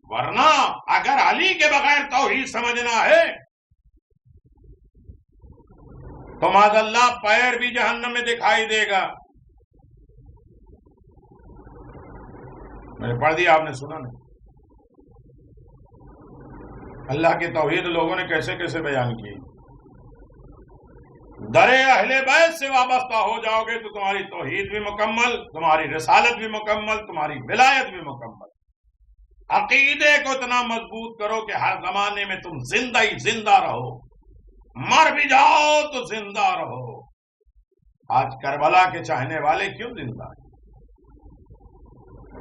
ورنہ اگر علی کے بغیر توحید سمجھنا ہے تو معاذ اللہ پیر بھی جہنم میں دکھائی دے گا. میں نے پڑھ دیا، آپ نے سنا نہیں؟ اللہ کی توحید لوگوں نے کیسے کیسے بیان کی. در اہل بیت سے وابستہ ہو جاؤ گے تو تمہاری توحید بھی مکمل، تمہاری رسالت بھی مکمل، تمہاری ولایت بھی مکمل. عقیدے کو اتنا مضبوط کرو کہ ہر زمانے میں تم زندہ ہی زندہ رہو، مر بھی جاؤ تو زندہ رہو. آج کربلا کے چاہنے والے کیوں زندہ ہیں؟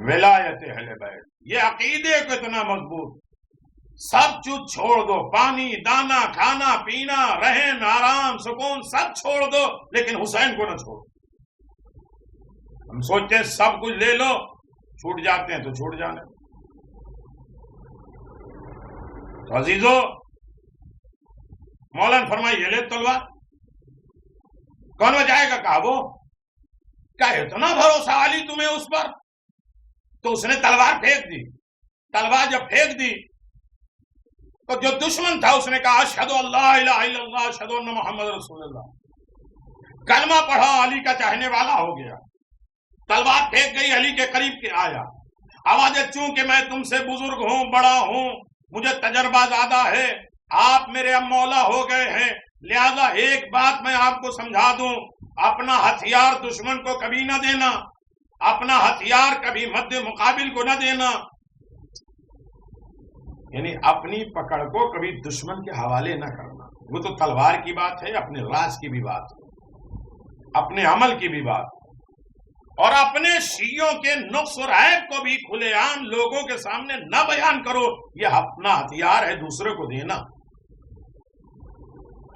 ولایت اہل بیت. یہ عقیدے کو اتنا مضبوط، سب چیز چھوڑ دو، پانی دانا کھانا پینا رہن آرام سکون سب چھوڑ دو، لیکن حسین کو نہ چھوڑو. ہم سوچتے ہیں سب کچھ لے لو، چھوٹ جاتے ہیں تو چھوٹ جانے. تو عزیزو مولانا فرمائی یہ لے تلوار. کون بچائے گا؟ کہا وہ. کیا اتنا بھروسہ علی تمہیں اس پر؟ تو اس نے تلوار پھینک دی. تلوار جب پھینک دی تو جو دشمن تھا اس نے کہا اشہدو اللہ الہ الا اللہ اشہدو ان محمد رسول اللہ. کلمہ پڑھا، علی کا چاہنے والا ہو گیا. تلوار پھینک گئی، علی کے قریب کے آیا. آواز چونکہ میں تم سے بزرگ ہوں، بڑا ہوں، مجھے تجربہ زیادہ ہے، آپ میرے اب مولا ہو گئے ہیں، لہذا ایک بات میں آپ کو سمجھا دوں، اپنا ہتھیار دشمن کو کبھی نہ دینا، اپنا ہتھیار کبھی مد مقابل کو نہ دینا. یعنی اپنی پکڑ کو کبھی دشمن کے حوالے نہ کرنا. وہ تو تلوار کی بات ہے، اپنے راز کی بھی بات ہے، اپنے عمل کی بھی بات ہے، اور اپنے شیعوں کے نقص اور عیب کو بھی کھلے عام لوگوں کے سامنے نہ بیان کرو. یہ اپنا ہتھیار ہے دوسرے کو دینا.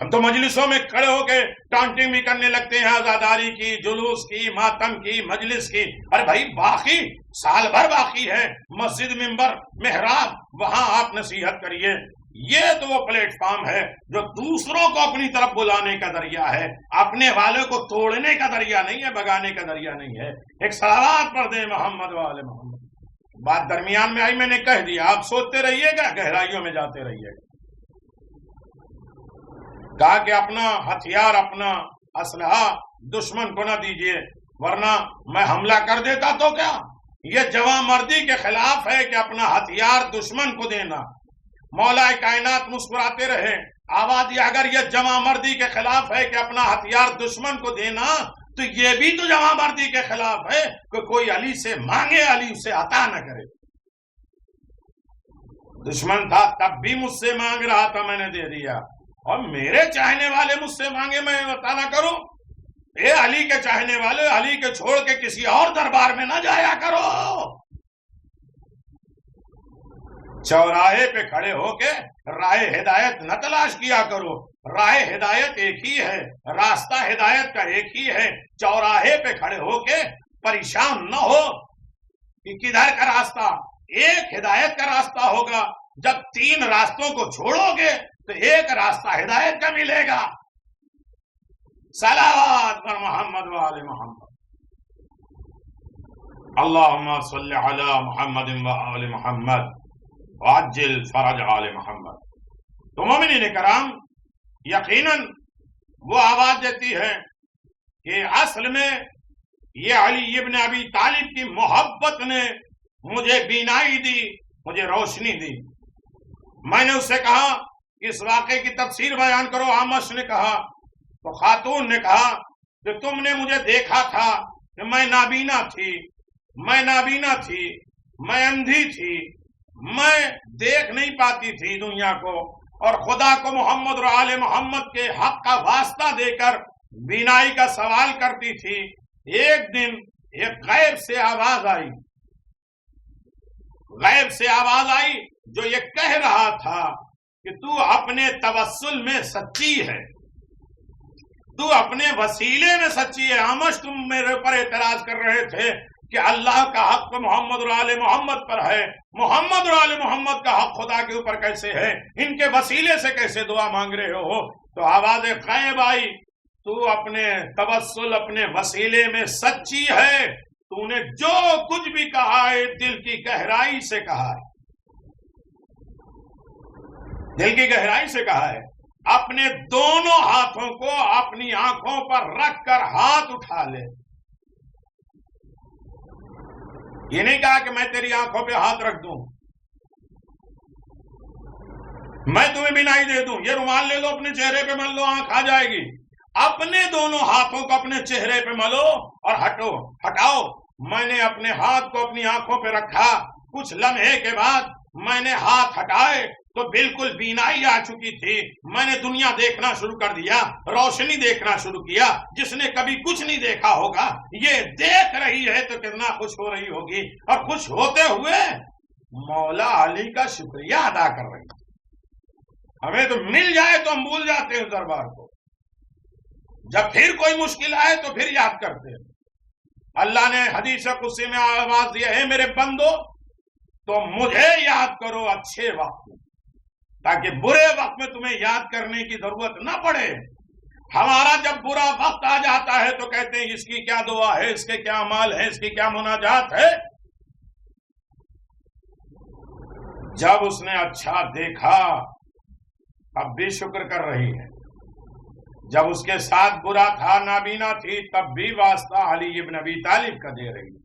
ہم تو مجلسوں میں کھڑے ہو کے ٹانٹنگ بھی کرنے لگتے ہیں، عزاداری کی، جلوس کی، ماتم کی، مجلس کی. ارے بھائی باقی سال بھر باقی ہے، مسجد ممبر محراب وہاں آپ نصیحت کریے. یہ تو وہ پلیٹ فارم ہے جو دوسروں کو اپنی طرف بلانے کا ذریعہ ہے، اپنے والوں کو توڑنے کا ذریعہ نہیں ہے، بگانے کا ذریعہ نہیں ہے. ایک صلوات پڑھ دیں محمد وآل محمد. بات درمیان میں آئی، میں نے کہہ دیا، آپ سوچتے رہیے گا، گہرائیوں میں جاتے رہیے گا. کہا کہ اپنا ہتھیار اپنا اسلحہ دشمن کو نہ دیجیے، ورنہ میں حملہ کر دیتا تو کیا. یہ جواں مردی کے خلاف ہے کہ اپنا ہتھیار دشمن کو دینا. مولا کائنات مسکراتے رہے. آواز یہ اگر یہ جواں مردی کے خلاف ہے کہ اپنا ہتھیار دشمن کو دینا، تو یہ بھی تو جواں مردی کے خلاف ہے کہ کوئی علی سے مانگے، علی اسے عطا نہ کرے. دشمن تھا تب بھی مجھ سے مانگ رہا تھا، میں نے دے دیا، اور میرے چاہنے والے مجھ سے مانگے میں عطا نہ کروں. اے علی کے چاہنے والے، علی کے چھوڑ کے کسی اور دربار میں نہ جایا کرو، چوراہے پہ کھڑے ہو کے راہ ہدایت نہ تلاش کیا کرو، راہ ہدایت ایک ہی ہے، راستہ ہدایت کا ایک ہی ہے، چوراہے پہ کھڑے ہو کے پریشان نہ ہو کہ کدھر کا راستہ، ایک ہدایت کا راستہ ہوگا، جب 3 راستوں کو چھوڑو گے تو ایک راستہ ہدایت کا ملے گا۔ صلوات پر محمد و آل محمد، اللہم صلی علی محمد و آل محمد وعجل فرج آل محمد۔ تو مومنین کرام، یقیناً وہ آواز دیتی ہے کہ اصل میں یہ علی ابن ابی طالب کی محبت نے مجھے بینائی دی، مجھے روشنی دی۔ میں نے اس سے کہا کہ اس واقعے کی تفسیر بیان کرو۔ آمش نے کہا، تو خاتون نے کہا کہ تم نے مجھے دیکھا تھا کہ میں نابینا تھی، میں اندھی تھی، میں دیکھ نہیں پاتی تھی دنیا کو، اور خدا کو محمد اور آل محمد کے حق کا واسطہ دے کر بینائی کا سوال کرتی تھی۔ ایک دن ایک غیب سے آواز آئی جو یہ کہہ رہا تھا کہ تو اپنے توسل میں سچی ہے، تو اپنے وسیلے میں سچی ہے۔ آمش تم میرے پر اعتراض کر رہے تھے کہ اللہ کا حق محمد اور آل محمد پر ہے، محمد اور آل محمد کا حق خدا کے اوپر کیسے ہے، ان کے وسیلے سے کیسے دعا مانگ رہے ہو؟ تو آواز غیب آئی، تو اپنے توسل، اپنے وسیلے میں سچی ہے، تو نے جو کچھ بھی کہا ہے دل کی گہرائی سے کہا ہے، دل کی گہرائی سے کہا ہے۔ اپنے دونوں ہاتھوں کو اپنی آنکھوں پر رکھ کر ہاتھ اٹھا لے۔ یہ نہیں کہا کہ میں تیری آنکھوں پہ ہاتھ رکھ دوں، میں تمہیں بینائی دے دوں، یہ رومال لے لو اپنے چہرے پہ مل لو، آنکھ آ جائے گی۔ اپنے دونوں ہاتھوں کو اپنے چہرے پہ ملو اور ہٹاؤ۔ میں نے اپنے ہاتھ کو اپنی آنکھوں پہ رکھا، کچھ لمحے کے بعد میں نے ہاتھ ہٹائے تو بالکل بینائی آ چکی تھی۔ میں نے دنیا دیکھنا شروع کر دیا، روشنی دیکھنا شروع کیا۔ جس نے کبھی کچھ نہیں دیکھا ہوگا یہ دیکھ رہی ہے تو کتنا خوش ہو رہی ہوگی، اور خوش ہوتے ہوئے مولا علی کا شکریہ ادا کر رہی ہے۔ ہمیں تو مل جائے تو ہم بھول جاتے ہیں دربار کو، جب پھر کوئی مشکل آئے تو پھر یاد کرتے ہیں۔ اللہ نے حدیث قدسی میں آواز دیا ہے، میرے بندو تو مجھے یاد کرو اچھے وقت میں، تاکہ برے وقت میں تمہیں یاد کرنے کی ضرورت نہ پڑے۔ ہمارا جب برا وقت آ جاتا ہے تو کہتے ہیں اس کی کیا دعا ہے، اس کے کیا مال ہے، اس کی کیا مناجات ہے۔ جب اس نے اچھا دیکھا اب بھی شکر کر رہی ہے، جب اس کے ساتھ برا تھا، نابینا تھی، تب بھی واسطہ علی ابن ابی طالب کا دے رہی ہے۔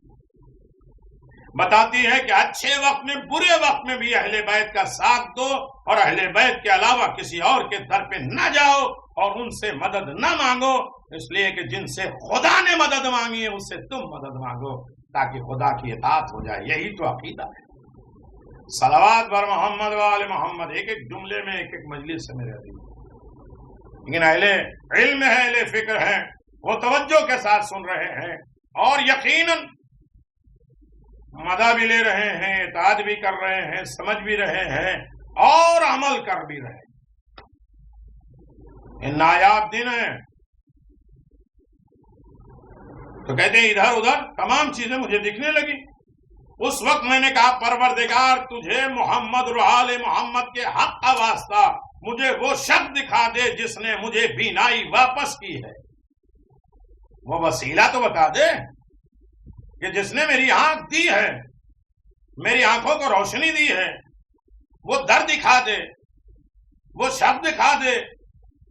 بتاتی ہے کہ اچھے وقت میں برے وقت میں بھی اہل بیت کا ساتھ دو، اور اہل بیت کے علاوہ کسی اور کے در پہ نہ جاؤ اور ان سے مدد نہ مانگو، اس لیے کہ جن سے خدا نے مدد مانگی ہے اس سے تم مدد مانگو تاکہ خدا کی اطاعت ہو جائے۔ یہی تو عقیدہ ہے۔ صلوات بر محمد و آل محمد، ایک ایک جملے میں ایک ایک مجلس سے میرے عزیز، لیکن اہل علم ہے، اہل فکر ہیں، وہ توجہ کے ساتھ سن رہے ہیں اور یقیناً مدد بھی لے رہے ہیں، اطاعت بھی کر رہے ہیں، سمجھ بھی رہے ہیں اور عمل کر بھی رہے ہیں۔ یہ نایاب دن ہے تو کہتے ہیں ادھر ادھر تمام چیزیں مجھے دکھنے لگی۔ اس وقت میں نے کہا پروردگار تجھے محمد اور آل محمد کے حق کا واسطہ مجھے وہ شخص دکھا دے جس نے مجھے بینائی واپس کی ہے، وہ وسیلہ تو بتا دے کہ جس نے میری آنکھ دی ہے، میری آنکھوں کو روشنی دی ہے، وہ در دکھا دے، وہ شخص دکھا دے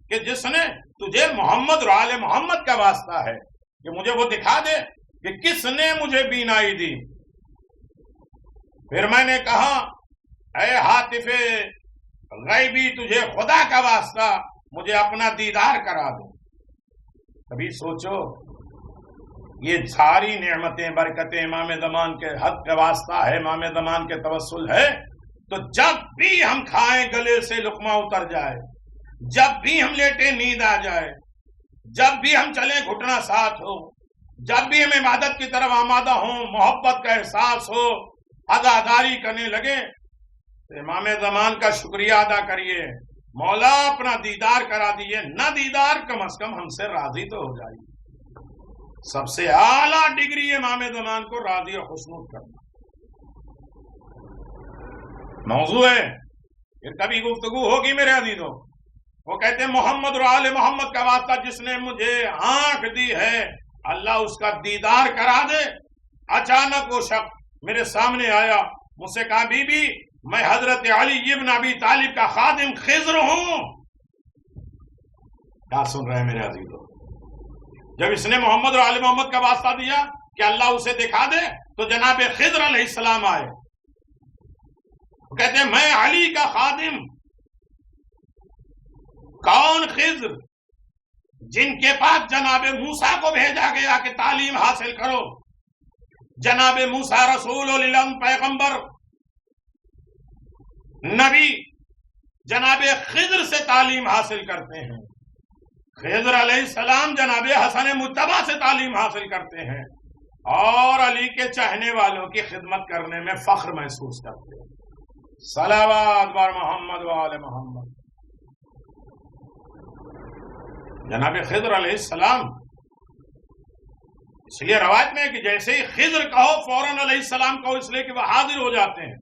کہ جس نے تجھے محمد اور آل محمد کا واسطہ ہے، کہ مجھے وہ دکھا دے کہ کس نے مجھے بینائی دی۔ پھر میں نے کہا اے ہاتف غیبی تجھے خدا کا واسطہ مجھے اپنا دیدار کرا دو۔ کبھی سوچو یہ ساری نعمتیں برکتیں امام زمان کے حق کا واسطہ ہے، امام زمان کے توسل ہے، تو جب بھی ہم کھائیں گلے سے لقمہ اتر جائے، جب بھی ہم لیٹے نیند آ جائے، جب بھی ہم چلیں گھٹنا ساتھ ہو، جب بھی ہم عبادت کی طرف آمادہ ہوں، محبت کا احساس ہو، عزاداری کرنے لگے تو امام زمان کا شکریہ ادا کریے، مولا اپنا دیدار کرا دیے، نہ دیدار کم از کم ہم سے راضی تو ہو جائیے۔ سب سے اعلیٰ ڈگری امام زمان کو راضی و خوشنود کرنا موضوع ہے۔ پھر کبھی گفتگو ہوگی میرے عزیزوں، وہ کہتے ہیں محمد اور آل محمد کا واسطہ جس نے مجھے آنکھ دی ہے اللہ اس کا دیدار کرا دے۔ اچانک وہ شخص میرے سامنے آیا، مجھ سے کہا بی بی میں حضرت علی ابن ابی طالب کا خادم خضر ہوں۔ کیا سن رہے ہیں میرے عزیزوں؟ جب اس نے محمد اور آل محمد کا واسطہ دیا کہ اللہ اسے دکھا دے تو جناب خضر علیہ السلام آئے، وہ کہتے ہیں میں علی کا خادم۔ کون خضر؟ جن کے پاس جناب موسیٰ کو بھیجا گیا کہ تعلیم حاصل کرو۔ جناب موسیٰ رسول اللہ پیغمبر نبی جناب خضر سے تعلیم حاصل کرتے ہیں، خضر علیہ السلام جناب حسن مجتبیٰ سے تعلیم حاصل کرتے ہیں اور علی کے چاہنے والوں کی خدمت کرنے میں فخر محسوس کرتے ہیں۔ صلوات بر محمد و آل محمد۔ جناب خضر علیہ السلام، اس لیے روایت میں ہے کہ جیسے ہی خضر کہو فوراً علیہ السلام کہو، اس لیے کہ وہ حاضر ہو جاتے ہیں۔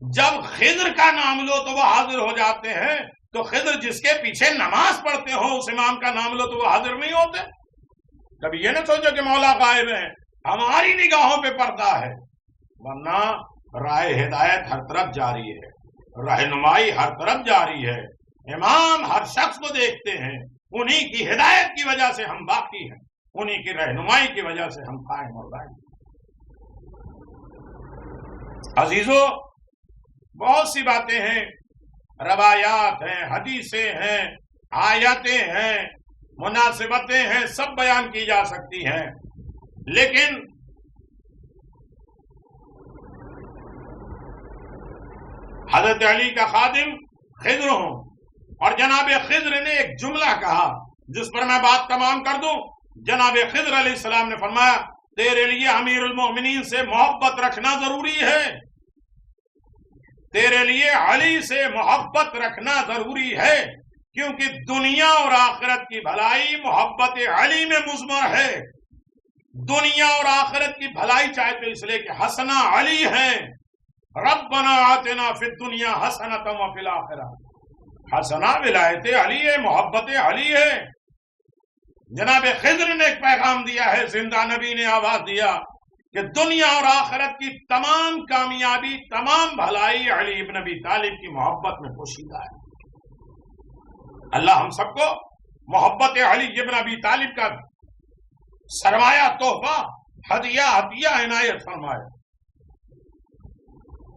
جب خضر کا نام لو تو وہ حاضر ہو جاتے ہیں، تو خضر جس کے پیچھے نماز پڑھتے ہو اس امام کا نام لو تو وہ حاضر نہیں ہوتے۔ کبھی یہ نہ سوچو کہ مولا غائب ہے، ہماری نگاہوں پہ پردہ ہے، ورنہ راہ ہدایت ہر طرف جاری ہے، رہنمائی ہر طرف جاری ہے۔ امام ہر شخص کو دیکھتے ہیں، انہی کی ہدایت کی وجہ سے ہم باقی ہیں، انہی کی رہنمائی کی وجہ سے ہم قائم اور دائم۔ عزیزو، بہت سی باتیں ہیں، روایات ہیں، حدیثیں ہیں، آیتیں ہیں، مناسبتیں ہیں، سب بیان کی جا سکتی ہیں، لیکن حضرت علی کا خادم خضر ہوں، اور جناب خضر نے ایک جملہ کہا جس پر میں بات تمام کر دوں۔ جناب خضر علیہ السلام نے فرمایا تیرے لیے امیر المومنین سے محبت رکھنا ضروری ہے، تیرے لیے علی سے محبت رکھنا ضروری ہے، کیونکہ دنیا اور آخرت کی بھلائی محبت علی میں مضمر ہے۔ دنیا اور آخرت کی بھلائی چاہتے اس لیے کہ حسنہ علی ہے، ربنا آتنا فی الدنیا حسنۃ وفی الآخرہ، حسنہ ولایت علی ہے، محبت علی ہے۔ جناب خضر نے ایک پیغام دیا ہے، زندہ نبی نے آواز دیا کہ دنیا اور آخرت کی تمام کامیابی، تمام بھلائی علی ابن ابی طالب کی محبت میں پوشیدہ ہے۔ اللہ ہم سب کو محبت علی ابن ابی طالب کا سرمایہ، تحفہ، ہدیہ عطیہ عنایت فرمائے۔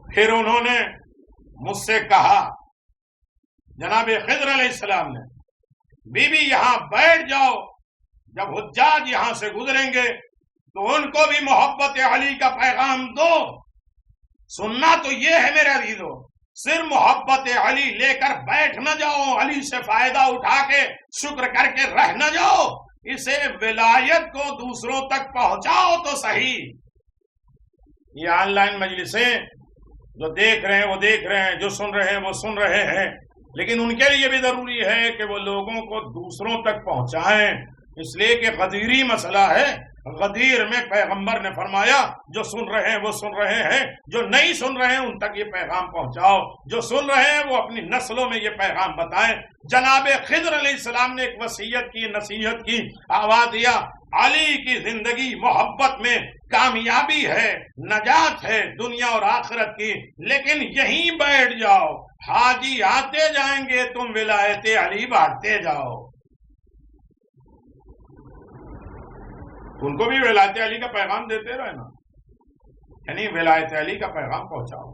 پھر انہوں نے مجھ سے کہا، جناب خضر علیہ السلام نے، بی بی یہاں بیٹھ جاؤ، جب حجاج یہاں سے گزریں گے تو ان کو بھی محبت علی کا پیغام دو۔ سننا تو یہ ہے میرے عزیزو، صرف محبت علی لے کر بیٹھ نہ جاؤ، علی سے فائدہ اٹھا کے شکر کر کے رہ نہ جاؤ، اسے ولایت کو دوسروں تک پہنچاؤ تو صحیح۔ یہ آن لائن مجلسیں جو دیکھ رہے ہیں وہ دیکھ رہے ہیں، جو سن رہے ہیں وہ سن رہے ہیں، لیکن ان کے لیے بھی ضروری ہے کہ وہ لوگوں کو دوسروں تک پہنچائیں، اس لیے کہ غدیری مسئلہ ہے۔ غدیر میں پیغمبر نے فرمایا جو سن رہے ہیں وہ سن رہے ہیں، جو نہیں سن رہے ہیں ان تک یہ پیغام پہنچاؤ، جو سن رہے ہیں وہ اپنی نسلوں میں یہ پیغام بتائیں۔ جناب خضر علیہ السلام نے ایک وصیت کی، نصیحت کی، آواز دیا، علی کی زندگی محبت میں کامیابی ہے، نجات ہے دنیا اور آخرت کی، لیکن یہیں بیٹھ جاؤ، حاجی آتے جائیں گے، تم ولایت علی بانٹتے جاؤ۔ ان کو بھی ولایت علی کا پیغام دیتے رہنا، یعنی ولایت علی کا پیغام پہنچاؤ،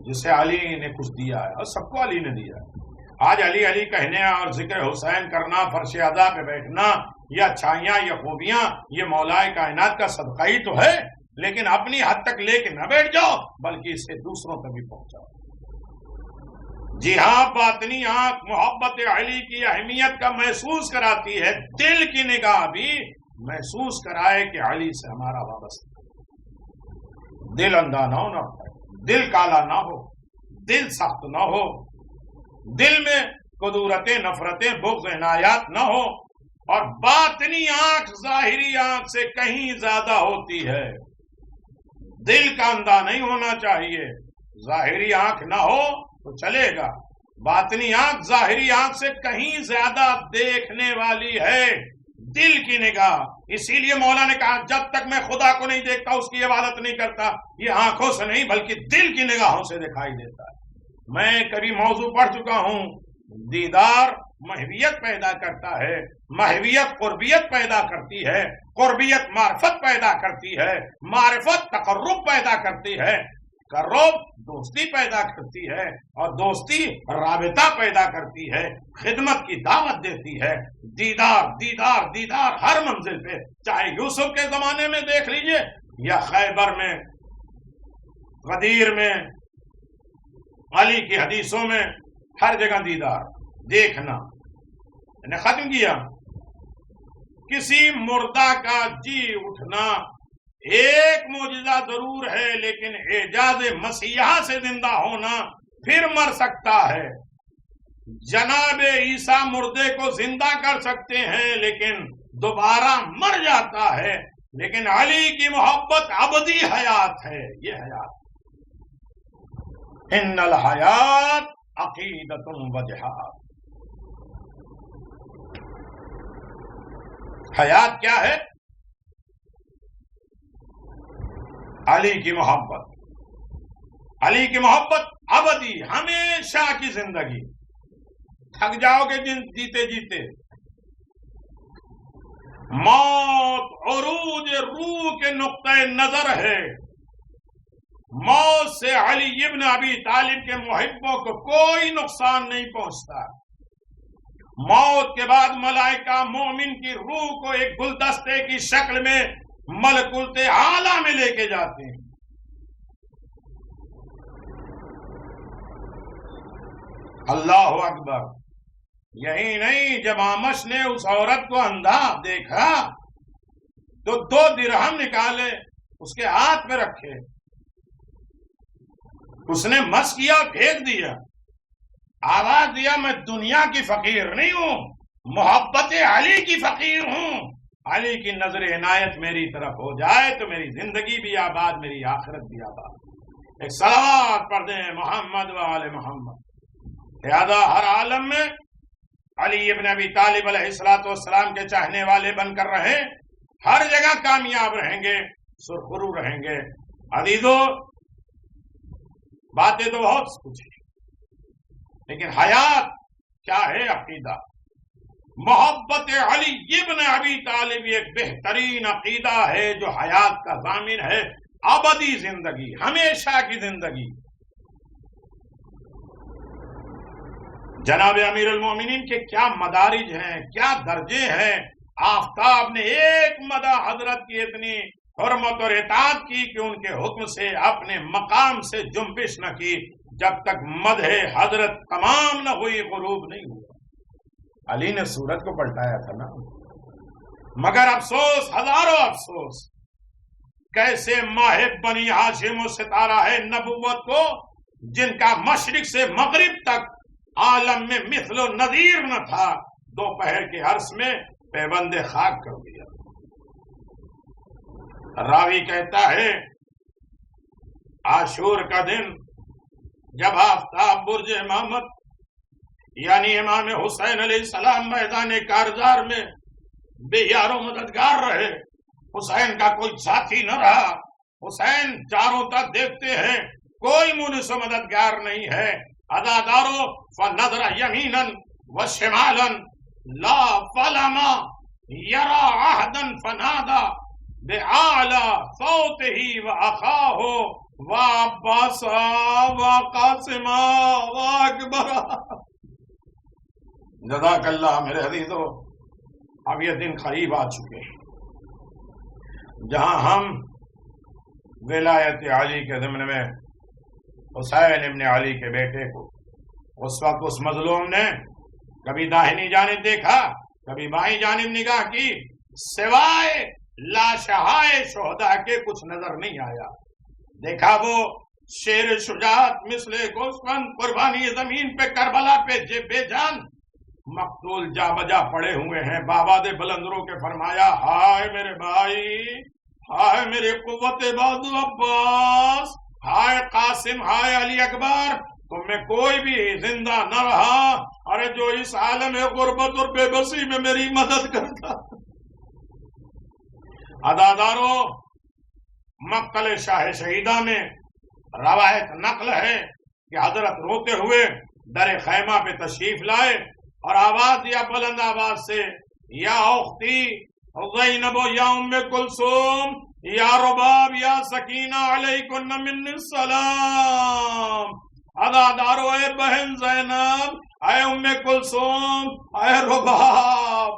جسے علی نے کچھ دیا ہے اور سب کو علی نے دیا ہے۔ آج علی علی کہنے اور ذکر حسین کرنا، فرش ادا پہ بیٹھنا، یہ اچھائیاں، یہ خوبیاں، یہ مولا کائنات کا صدقہ ہی تو ہے، لیکن اپنی حد تک لے کے نہ بیٹھ جاؤ بلکہ اسے دوسروں تک بھی پہنچاؤ۔ جی ہاں، باطنی آنکھ محبت علی کی اہمیت کا محسوس کراتی ہے، دل کی نگاہ بھی محسوس کرائے کہ علی سے ہمارا وابستہ، دل اندھا نہ ہونا، دل کالا نہ ہو، دل سخت نہ ہو، دل میں قدورتیں، نفرتیں، بغض، عنایات نہ ہو، اور باطنی آنکھ ظاہری آنکھ سے کہیں زیادہ ہوتی ہے، دل کا اندھا نہیں ہونا چاہیے، ظاہری آنکھ نہ ہو تو چلے گا، باطنی آنکھ ظاہری آنکھ سے کہیں زیادہ دیکھنے والی ہے، دل کی نگاہ۔ اسی لیے مولا نے کہا جب تک میں خدا کو نہیں دیکھتا اس کی عبادت نہیں کرتا، یہ آنکھوں سے نہیں بلکہ دل کی نگاہوں سے دکھائی دیتا ہے۔ میں کبھی موضوع پڑھ چکا ہوں، دیدار محویت پیدا کرتا ہے، محویت قربیت پیدا کرتی ہے، قربیت معرفت پیدا کرتی ہے، معرفت تقرب پیدا کرتی ہے، تقرب دوستی پیدا کرتی ہے، اور دوستی رابطہ پیدا کرتی ہے، خدمت کی دعوت دیتی ہے۔ دیدار دیدار دیدار ہر منزل پہ، چاہے یوسف کے زمانے میں دیکھ لیجئے یا خیبر میں، غدیر میں، علی کی حدیثوں میں، ہر جگہ دیدار، دیکھنا۔ میں نے ختم کیا، کسی مردہ کا جی اٹھنا ایک معجزہ ضرور ہے، لیکن اعجاز مسیحا سے زندہ ہونا پھر مر سکتا ہے۔ جناب عیسیٰ مردے کو زندہ کر سکتے ہیں لیکن دوبارہ مر جاتا ہے، لیکن علی کی محبت ابدی حیات ہے، یہ حیات۔ ان الحیات عقیدۃ و جہاد۔ حیات کیا ہے؟ علی کی محبت، علی کی محبت ابدی، ہمیشہ کی زندگی، تھک جاؤ گے جیتے جیتے، موت عروج روح کے نقطہ نظر ہے، موت سے علی ابن ابی طالب کے محبوں کو کوئی نقصان نہیں پہنچتا۔ موت کے بعد ملائکہ مومن کی روح کو ایک گلدستے کی شکل میں ملکوت اعلیٰ میں لے کے جاتے ہیں۔ اللہ اکبر۔ یہی نہیں، جب آمش نے اس عورت کو اندھا دیکھا تو 2 درہم نکالے اس کے ہاتھ میں رکھے، اس نے مس کیا اور پھینک دیا، آواز دیا میں دنیا کی فقیر نہیں ہوں، محبت علی کی فقیر ہوں، علی کی نظر عنایت میری طرف ہو جائے تو میری زندگی بھی آباد، میری آخرت بھی آباد۔ ایک صلوات پڑھ دیں محمد و آل محمد۔ لہذا ہر عالم میں علی ابن ابی طالب علیہ السلام کے چاہنے والے بن کر رہیں، ہر جگہ کامیاب رہیں گے، سرخرو رہیں گے۔ عزیزو، باتیں تو بہت کچھ ہیں، لیکن حیات کیا ہے؟ عقیدہ۔ محبت علی ابن ابی طالب ایک بہترین عقیدہ ہے جو حیات کا ضامن ہے، ابدی زندگی، ہمیشہ کی زندگی۔ جناب امیر المومنین کے کیا مدارج ہیں، کیا درجے ہیں۔ آفتاب نے ایک مدح حضرت کی اتنی حرمت اور اطاعت کی کہ ان کے حکم سے اپنے مقام سے جنبش نہ کی جب تک مدح حضرت تمام نہ ہوئی، غروب نہیں ہوا۔ علی نے سورج کو پلٹایا تھا نا، مگر افسوس، ہزاروں افسوس، کیسے ماہب بنی ہاشم و ستارہ ہے نبوت کو، جن کا مشرق سے مغرب تک عالم میں مثل و نظیر نہ تھا، دوپہر کے عرص میں پیوند خاک کر دیا۔ راوی کہتا ہے عاشور کا دن جب آفتاب برج امامت یعنی امام حسین علیہ السلام میدان کارزار میں بے یار و مددگار رہے، حسین کا کوئی ساتھی نہ رہا، حسین چاروں طرف دیکھتے ہیں کوئی مونس و مددگار نہیں ہے، عزادارو فنظر یمینا وشمالا لا فلما یرا عہدا فنادا بِأَعْلَى صَوْتِهِ وَأَخَاهُ وَعَبَّاسًا وَقَاسِمًا وَأَكْبَرًا۔ جزاک اللہ میرے عزیزو، اب یہ دن قریب آ چکے ہیں جہاں ہم ولایت علی کے ضمن میں حسین ابن علی کے بیٹے کو اس وقت اس مظلوم نے کبھی داہنی جانب دیکھا کبھی بائیں جانب نگاہ کی، سوائے لاشہائے شہداء کے کچھ نظر نہیں آیا۔ دیکھا وہ شیر شجاعت مثل گوسفند قربانی زمین پہ کربلا پہ بے جان مقتول جا بجا پڑے ہوئے ہیں۔ بابا دے بلندروں کے فرمایا، ہائے میرے بھائی، ہائے میرے قوت بازو عباس، ہائے قاسم، ہائے علی اکبر، تم میں کوئی بھی زندہ نہ رہا، ارے جو اس عالم غربت اور بے بسی میں میری مدد کرتا۔ عزادارو، مقتل شاہ شہیدہ میں روایت نقل ہے کہ حضرت روتے ہوئے در خیمہ پہ تشریف لائے اور آواز دیا بلند آواز سے، یا اختی زینب یا ام کلثوم یا رباب یا سکینہ علیکن من السلام۔ عزادارو، اے بہن زینب، اے ام کلثوم، اے رباب،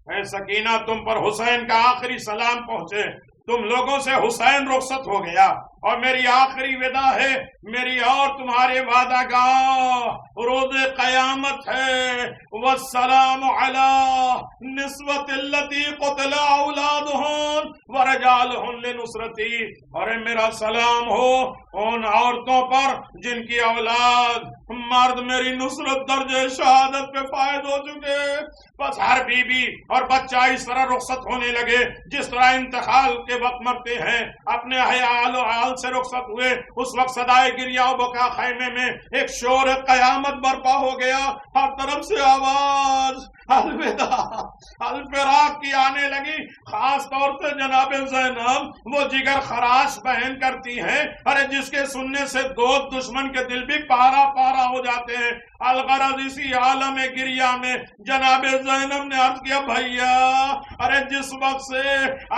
اے سکینہ، تم پر حسین کا آخری سلام پہنچے۔ تم لوگوں سے حسین رخصت ہو گیا اور میری آخری ودا ہے، میری اور تمہارے وعدہ گاہ روز قیامت ہے۔ والسلام علی نسوۃ التی قتل اولادہن ورجالہن لنصرتی، اور میرا سلام ہو ان عورتوں پر جن کی اولاد مرد میری نصرت درجہ شہادت پہ فائد ہو چکے۔ بس ہر بی بی اور بچہ اس طرح رخصت ہونے لگے جس طرح انتقال کے وقت مرتے ہیں، اپنے احیال و حال سے رخصت ہوئے۔ اس وقت صدائے گریہ و بکا خیمے میں ایک شور قیامت برپا ہو گیا، ہر طرف سے آواز الوداع الفراق کی آنے لگی۔ خاص طور سے جناب زینب وہ جگر خراش بہن کرتی ہیں، ارے جس کے سننے سے دوست دشمن کے دل بھی پارا پارا ہو جاتے ہیں۔ الغرض اسی عالم گریہ میں جناب زینب نے عرض کیا، بھیا، ارے جس وقت سے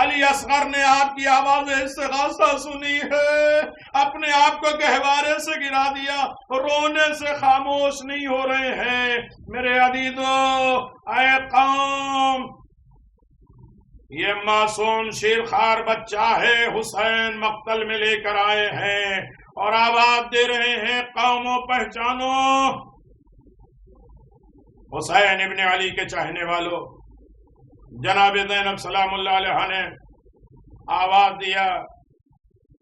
علی اصغر نے آپ کی آواز استغاثہ سنی ہے، اپنے آپ کو گہوارے سے گرا دیا، رونے سے خاموش نہیں ہو رہے ہیں۔ میرے عزیزو، اے قوم، یہ معصوم شیرخوار بچہ ہے، حسین مقتل میں لے کر آئے ہیں اور آواز دے رہے ہیں، قوموں پہچانو۔ حسین ابن علی کے چاہنے والوں، جناب زینب سلام اللہ علیہ نے آواز دیا۔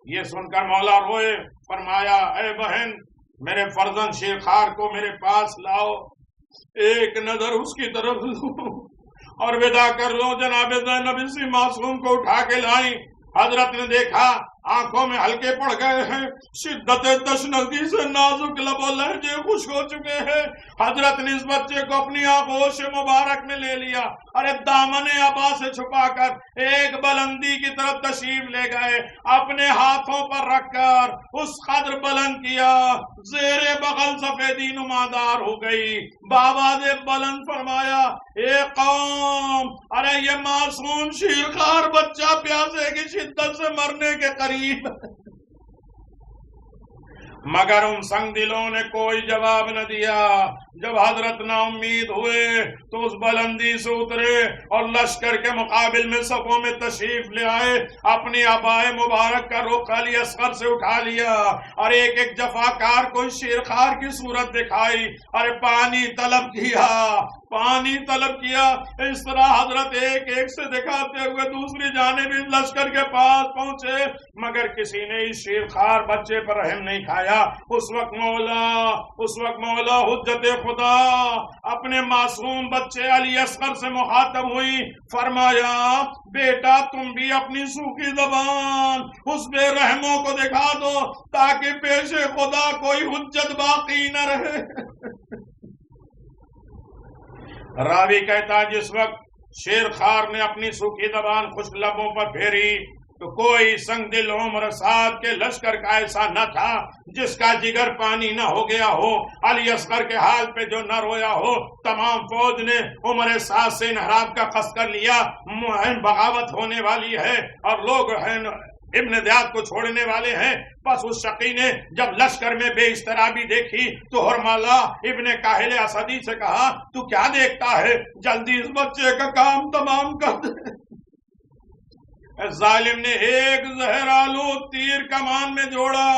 یہ سن کر مولا روئے، فرمایا، اے بہن، میرے فرزند شیرخوار کو میرے پاس لاؤ، ایک نظر اس کی طرف لو اور ودا کر لو۔ جناب زینب اسی معصوم کو اٹھا کے لائیں۔ حضرت نے دیکھا آنکھوں میں ہلکے پڑ گئے ہیں، شدت تشنگی سے نازک لب و لہجے خشک ہو چکے ہیں۔ حضرت نے اس بچے کو اپنی آغوش مبارک میں لے لیا، ارے دامن عبا سے چھپا کر ایک بلندی کی طرف تشریف لے گئے، اپنے ہاتھوں پر رکھ کر اس قدر بلند کیا، زیر بغل سفیدی نمادار ہو گئی۔ بابا نے بلند فرمایا، اے قوم، ارے یہ معصوم شیرخوار بچہ پیاسے کی شدت سے مرنے کے قریب، مگر ان سنگ دلوں نے کوئی جواب نہ دیا۔ جب حضرت نا امید ہوئے تو اس بلندی سے اترے اور لشکر کے مقابل میں صفوں میں تشریف لے آئے، اپنی عبائے مبارک کا رخ علی اصغر سے اٹھا لیا اور ایک ایک جفاکار کو شیرخوار کی صورت دکھائی، اور پانی طلب کیا، پانی طلب کیا۔ اس طرح حضرت ایک ایک سے دکھاتے ہوئے دوسری جانب اس لشکر کے پاس پہنچے، مگر کسی نے اس شیرخوار بچے پر رحم نہیں کھایا۔ اس وقت مولا حجت خدا اپنے معصوم بچے علی اصغر سے مخاطب ہوئی، فرمایا، بیٹا تم بھی اپنی سوکھی زبان اس بے رحموں کو دکھا دو تاکہ پیش خدا کوئی حجت باقی نہ رہے۔ راوی کہتا، جس وقت شیرخوار نے اپنی سوکھی زبان خشک لبوں پر پھیری تو کوئی سنگ دل عمر سعد کے لشکر کا ایسا نہ تھا جس کا جگر پانی نہ ہو گیا ہو، علی اصغر کے حال پہ جو نہ رویا ہو۔ تمام فوج نے عمر سعد سے انحراف کا قصد کر لیا، بغاوت ہونے والی ہے اور لوگ ابن زیاد کو چھوڑنے والے ہیں۔ بس اس شقی نے جب لشکر میں بے اشترابی دیکھی تو حرملہ ابن کاہل اسدی سے کہا، تو کیا دیکھتا ہے، جلدی اس بچے کا کام تمام کر دے۔ ظالم نے ایک زہر آلود تیر کمان میں جوڑا،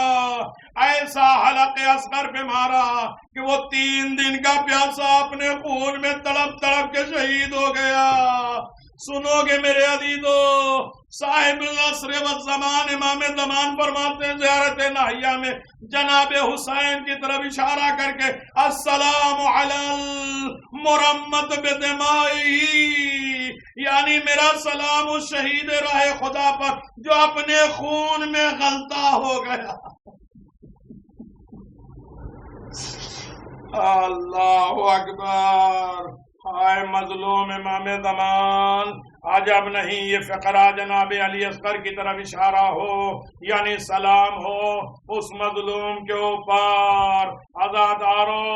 ایسا حلق اصغر پہ مارا کہ وہ 3 دن کا پیاسا اپنے خون میں تڑپ تڑپ کے شہید ہو گیا۔ سنو گے میرے عزیزو، صاحب العصر والزمان امام زمان فرماتے ہیں زیارت ناحیہ میں جناب حسین کی طرف اشارہ کر کے السلام علی المرمت بدمائی، یعنی میرا سلام اس شہید راہ خدا پر جو اپنے خون میں غلطہ ہو گیا۔ اللہ اکبر، ہائے مظلوم امام زمان، عجب نہیں یہ فقرہ جناب علی اصغر کی طرف اشارہ ہو، یعنی سلام ہو اس مظلوم کے اوپر، عزادارو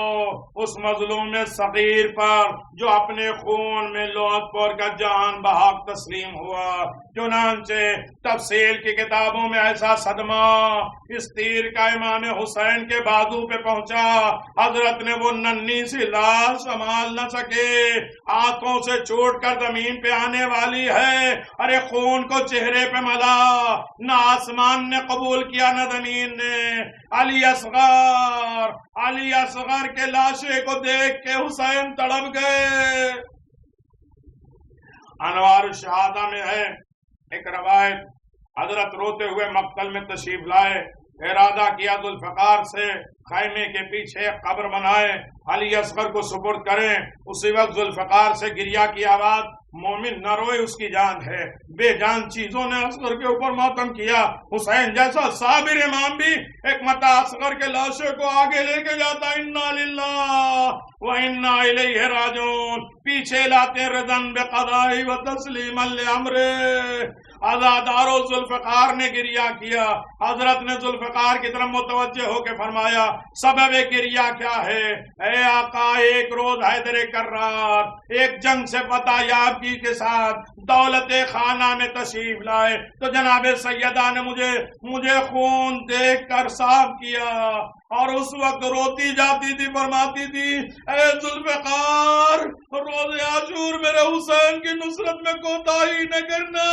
اس مظلوم صغیر پر جو اپنے خون میں لوت پور کا جان بحق تسلیم ہوا۔ چنانچہ تفصیل کی کتابوں میں ایسا صدمہ اس تیر کا امام حسین کے بازو پہ پہنچا، حضرت نے وہ ننھی سی لاش سنبھال نہ سکے، ہاتھوں سے چھوٹ کر زمین پہ آنے والی ہے، ارے خون کو چہرے پہ ملا، نہ آسمان نے قبول کیا نہ زمین نے۔ علی اصغر کے لاشے کو دیکھ کے حسین تڑپ گئے۔ انوار الشہادہ میں ہے ایک روایت، حضرت روتے ہوئے مقتل میں تشریف لائے، ارادہ کیا ذوالفقار سے خیمے کے پیچھے قبر بنائے، علی اصغر کو سپرد کریں۔ اسی وقت ذوالفقار سے گریہ کی آواز، مومن نہ روئے اس کی جان ہے، بے جان چیزوں نے اصغر کے اوپر ماتم کیا۔ حسین جیسا صابر امام بھی ایک متا اصغر کے لاشے کو آگے لے کے جاتا، انا للہ و انا الیہ راجعون، پیچھے لاتے رضن بقضاء و تسلیما لامرہ۔ عزادارو ذوالفقار نے گریہ کیا، حضرت نے ذوالفقار کی طرف متوجہ ہو کے فرمایا سبب گریہ کیا ہے؟ اے آقا، ایک روز حیدر کرار ایک جنگ سے فتح یابی کے ساتھ دولت خانہ میں تشریف لائے تو جناب سیدہ نے مجھے خون دیکھ کر صاف کیا، اور اس وقت روتی جاتی تھی، فرماتی تھی اے ذوالفقار، روز عاشور میرے حسین کی نصرت میں کوتاہی نہ کرنا۔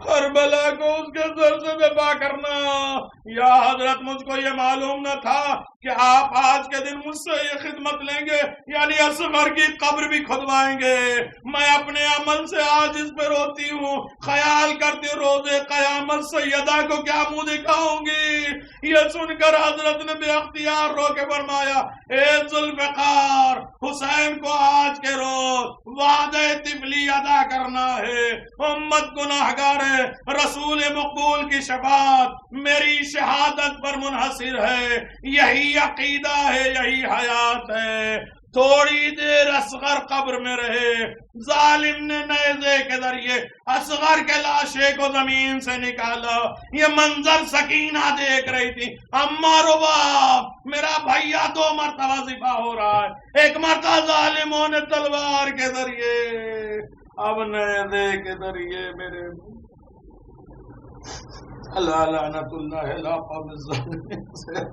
ہر بلا کو اس کے سر سے دفاع کرنا۔ یا حضرت، مجھ کو یہ معلوم نہ تھا کہ آپ آج کے دن مجھ سے یہ خدمت لیں گے، یعنی اصغر کی قبر بھی کھدوائیں گے۔ میں اپنے عمل سے آج اس پہ روتی ہوں، خیال کرتی روز قیامت سیدہ کو کیا منہ دکھاؤں گی۔ یہ سن کر حضرت نے بے اختیار رو کے فرمایا اے ذوالفقار، حسین کو آج کے روز وعدہ طفلی ادا کرنا ہے، امت گناہگار ہے، رسول مقبول کی شفاعت میری شہادت پر منحصر ہے، یہی عقیدہ ہے، یہی حیات ہے۔ تھوڑی دیر اصغر قبر میں رہے، ظالم نے نیزے کے ذریعے اصغر کے لاشے کو زمین سے نکالا۔ یہ منظر سکینہ دیکھ رہی تھی، اما رو باپ، میرا بھیا 2 مرتبہ ذبح ہو رہا ہے، ایک مرتبہ ظالموں نے تلوار کے ذریعے، اب نیزے کے ذریعے میرے اللہ لعنت اللہ علی الظالمین سے